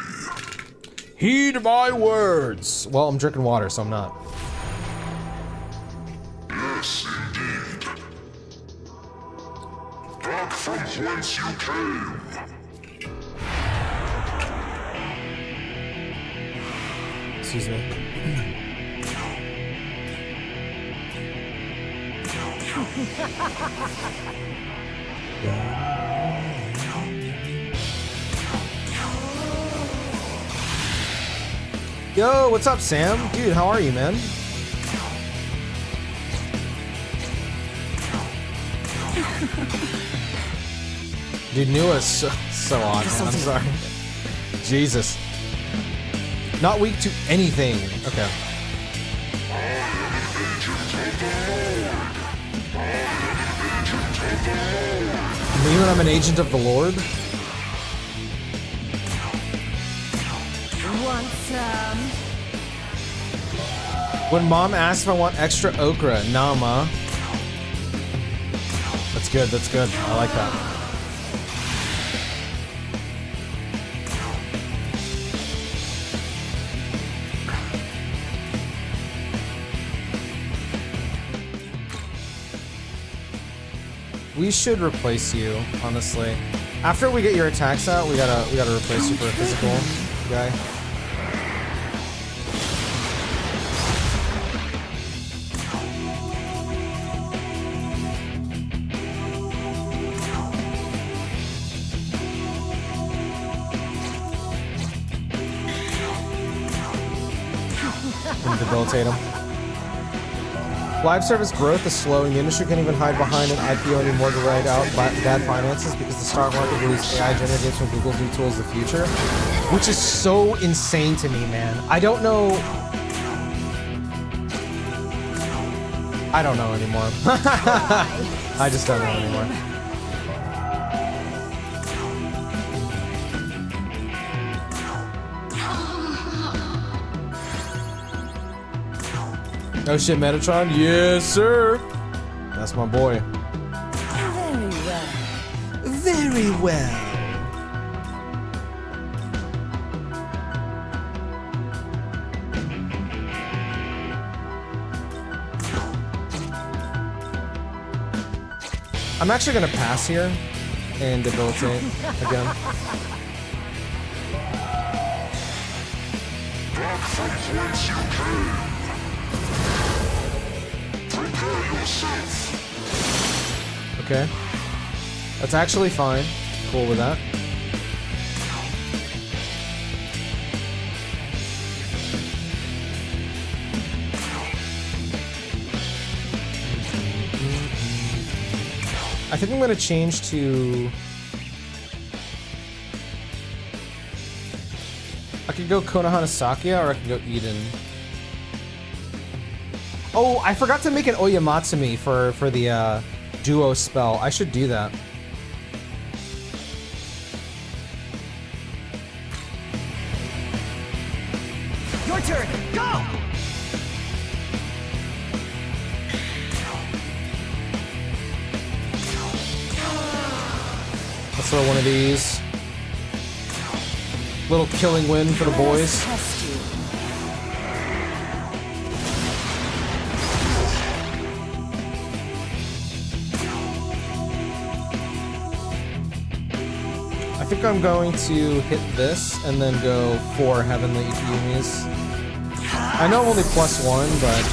Heed my words. Well, I'm drinking water, so I'm not. Yes, indeed. Excuse me. Yo, what's up, Sam? Dude, how are you, man? Dude, Nua's so odd, man. I'm sorry. Jesus. Not weak to anything. Okay. Me when I'm an agent of the Lord? Want some? When mom asks if I want extra okra, nah, ma. That's good, that's good. I like that. We should replace you, honestly. After we get your attacks out, we gotta replace you for a physical guy. And debilitate him. Live service growth is slow, and the industry can't even hide behind an IPO anymore to ride out bad finances because the stock market believes AI generated from Google's new tools the future, which is so insane to me, man. I don't know. I don't know anymore. I just don't know anymore. Oh shit, Metatron? Yes, sir. That's my boy. Very well. Very well. I'm actually gonna pass here and debilitate again. Okay. That's actually fine. Cool with that. I think I'm gonna change to... I could go Konohana Sakuya or I could go Eden. Oh, I forgot to make an Oyamatsumi for the duo spell. I should do that. Your turn. Go. Let's throw one of these. Little killing win for the boys. Test you. I think I'm going to hit this and then go 4 Heavenly Yumis. I know I'm only +1, but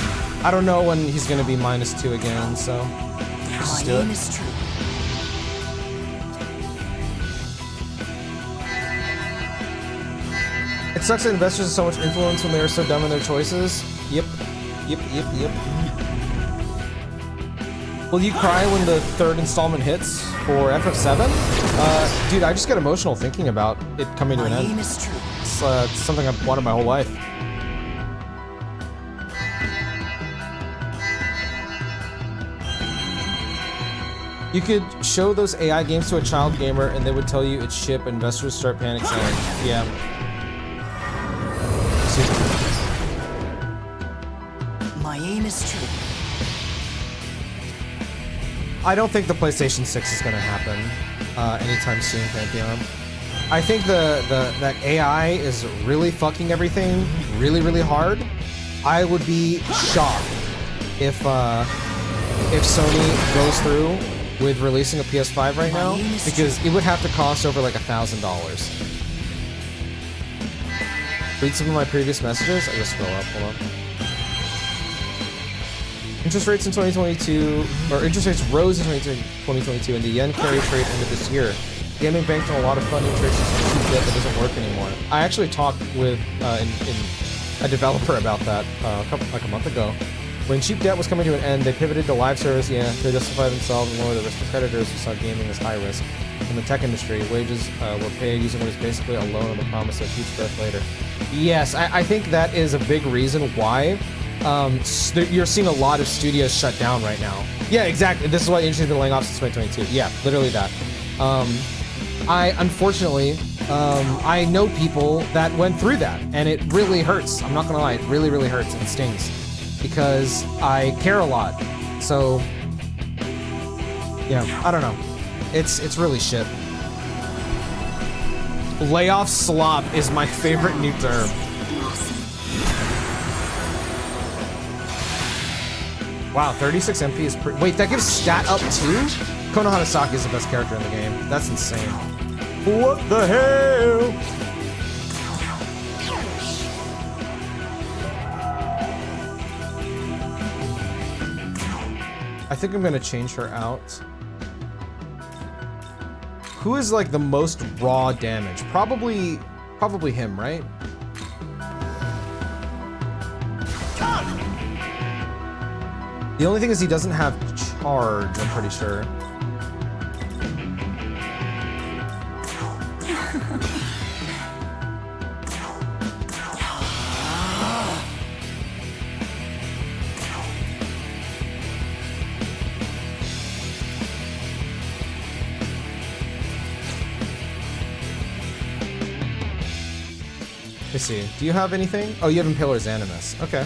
I don't know when he's going to be -2 again, so let's just do it. Is true. It sucks that investors have so much influence when they are so dumb in their choices. Yep. Yep. Will you cry when the 3rd installment hits for FF7? Dude, I just get emotional thinking about it coming to an end. Is true. It's something I've wanted my whole life. You could show those AI games to a child gamer and they would tell you it's shit, but investors start panic selling. Yeah. My aim is true. I don't think the PlayStation 6 is going to happen anytime soon, Pantheon. I think that AI is really fucking everything really hard. I would be shocked if Sony goes through with releasing a PS5 right now, because it would have to cost over like $1,000. Read some of my previous messages. I just scroll up. Hold on. Interest rates in 2022, or interest rates rose in 2022, and the yen carry trade ended this year. Gaming banked on a lot of funding trades cheap debt that doesn't work anymore. I actually talked with a developer about that like a month ago. When cheap debt was coming to an end, they pivoted to live service, to justify themselves and lower the risk to creditors who saw gaming as high risk. In the tech industry, wages were paid using what is basically a loan on the promise of huge growth later. Yes, I think that is a big reason why you're seeing a lot of studios shut down right now. Yeah, exactly. This is why the industry's been laying off since 2022. Yeah, literally that. Unfortunately, I know people that went through that, and it really hurts. I'm not gonna lie, it really, really hurts and stings because I care a lot. So, yeah, I don't know. It's really shit. Layoff slop is my favorite new term. Wow, 36 MP is pretty. Wait, that gives stat up too? Kono Hanasaki is the best character in the game. That's insane. What the hell? I think I'm gonna change her out. Who is like the most raw damage? Probably him, right? The only thing is he doesn't have charge, I'm pretty sure. Let's see. Do you have anything? Oh, you have Impaler's Animus. Okay.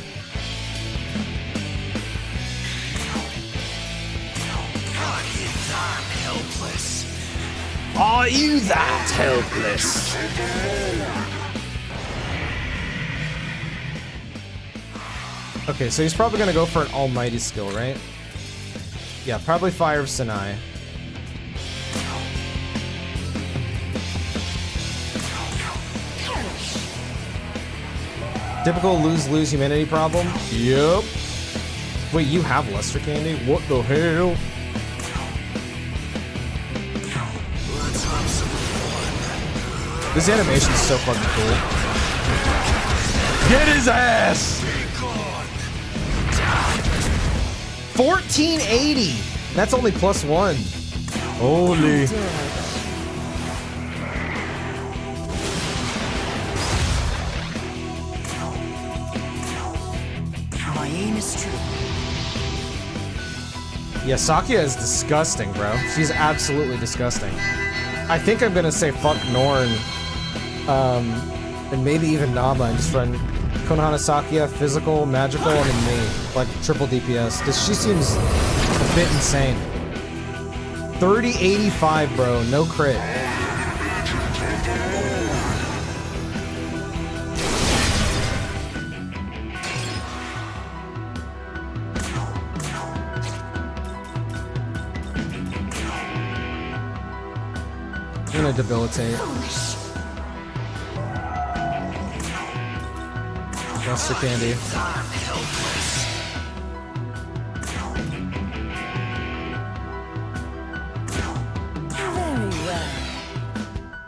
Are you that helpless? Okay, so he's probably gonna go for an almighty skill, right? Yeah, probably Fire of Sinai. Typical lose-lose humanity problem? Yep. Wait, you have Luster Candy? What the hell? This animation is so fucking cool. Get his ass! 1480! That's only +1. Holy. My aim is true. Yeah, Sakia is disgusting, bro. She's absolutely disgusting. I think I'm gonna say fuck Norn. And maybe even Nama and just run Konohana Sakia, physical, magical, and then me. Like triple DPS. She seems a bit insane. 3085, bro. No crit. I'm gonna debilitate. Luster Candy.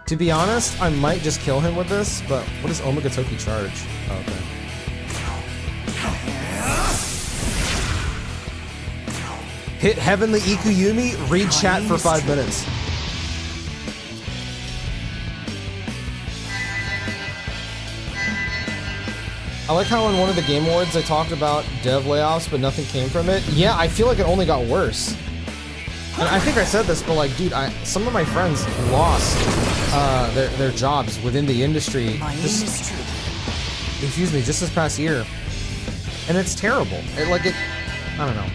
To be honest, I might just kill him with this, but what does Omega Toki charge? Oh, okay. Hit Heavenly Ikuyumi, read chat for 5 minutes. I like how in one of the Game Awards I talked about dev layoffs, but nothing came from it. Yeah, I feel like it only got worse. And I think I said this, but like, dude, some of my friends lost their jobs within the industry. Just this past year, and it's terrible. I don't know.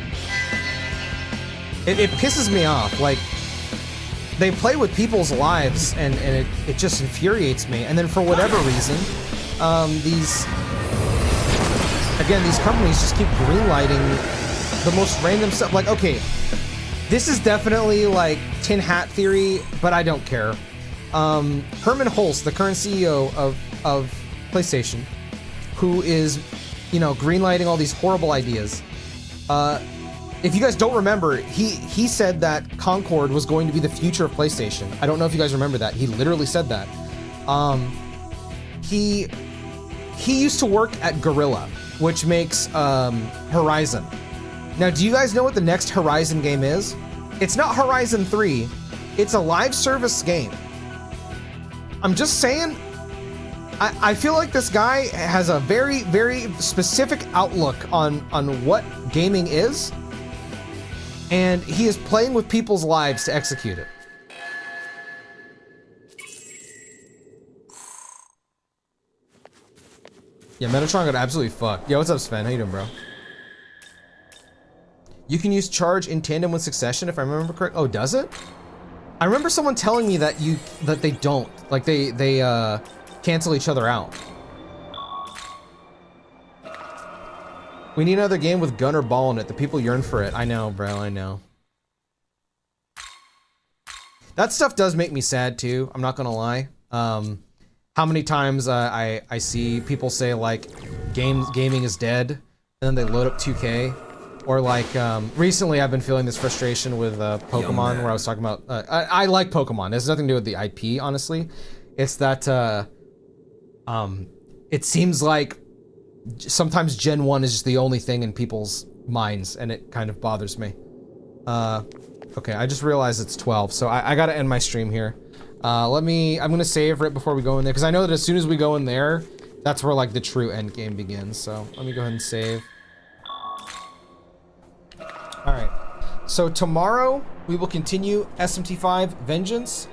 It pisses me off. Like, they play with people's lives, and it just infuriates me. And then for whatever reason, these companies just keep greenlighting the most random stuff. Like, okay, this is definitely like tin hat theory, but I don't care. Herman Hulst, the current CEO of PlayStation, who is, you know, greenlighting all these horrible ideas. If you guys don't remember, he said that Concord was going to be the future of PlayStation. I don't know if you guys remember that. He literally said that. He used to work at Guerrilla, which makes Horizon. Now, do you guys know what the next Horizon game is? It's not Horizon 3. It's a live service game. I'm just saying, I feel like this guy has a very, very specific outlook on what gaming is, and he is playing with people's lives to execute it. Yeah, Metatron got absolutely fucked. Yo, what's up, Sven? How you doing, bro? You can use charge in tandem with succession, if I remember correct. Oh, does it? I remember someone telling me that they don't. Like they cancel each other out. We need another game with gun or ball in it. The people yearn for it. I know, bro. I know. That stuff does make me sad too. I'm not gonna lie. How many times I see people say like gaming is dead, and then they load up 2K, or like recently I've been feeling this frustration with Pokemon, where I was talking about I like Pokemon. It has nothing to do with the IP, honestly. It's that it seems like sometimes Gen 1 is just the only thing in people's minds, and it kind of bothers me. Okay, I just realized it's 12, so I gotta end my stream here. I'm gonna save it before we go in there, because I know that as soon as we go in there, that's where like the true end game begins. So let me go ahead and save. All right, so tomorrow we will continue SMT5 Vengeance.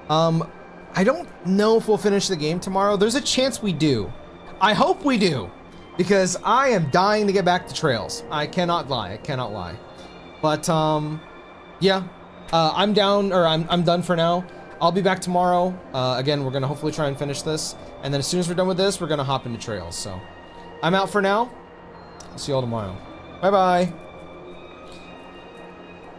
I don't know if we'll finish the game tomorrow. There's a chance we do. I hope we do, because I am dying to get back to Trails. I cannot lie. I cannot lie. But yeah, I'm down, or I'm done for now. I'll be back tomorrow. Again, we're gonna hopefully try and finish this, and then as soon as we're done with this, we're gonna hop into Trails. So I'm out for now. I'll see you all tomorrow. Bye bye.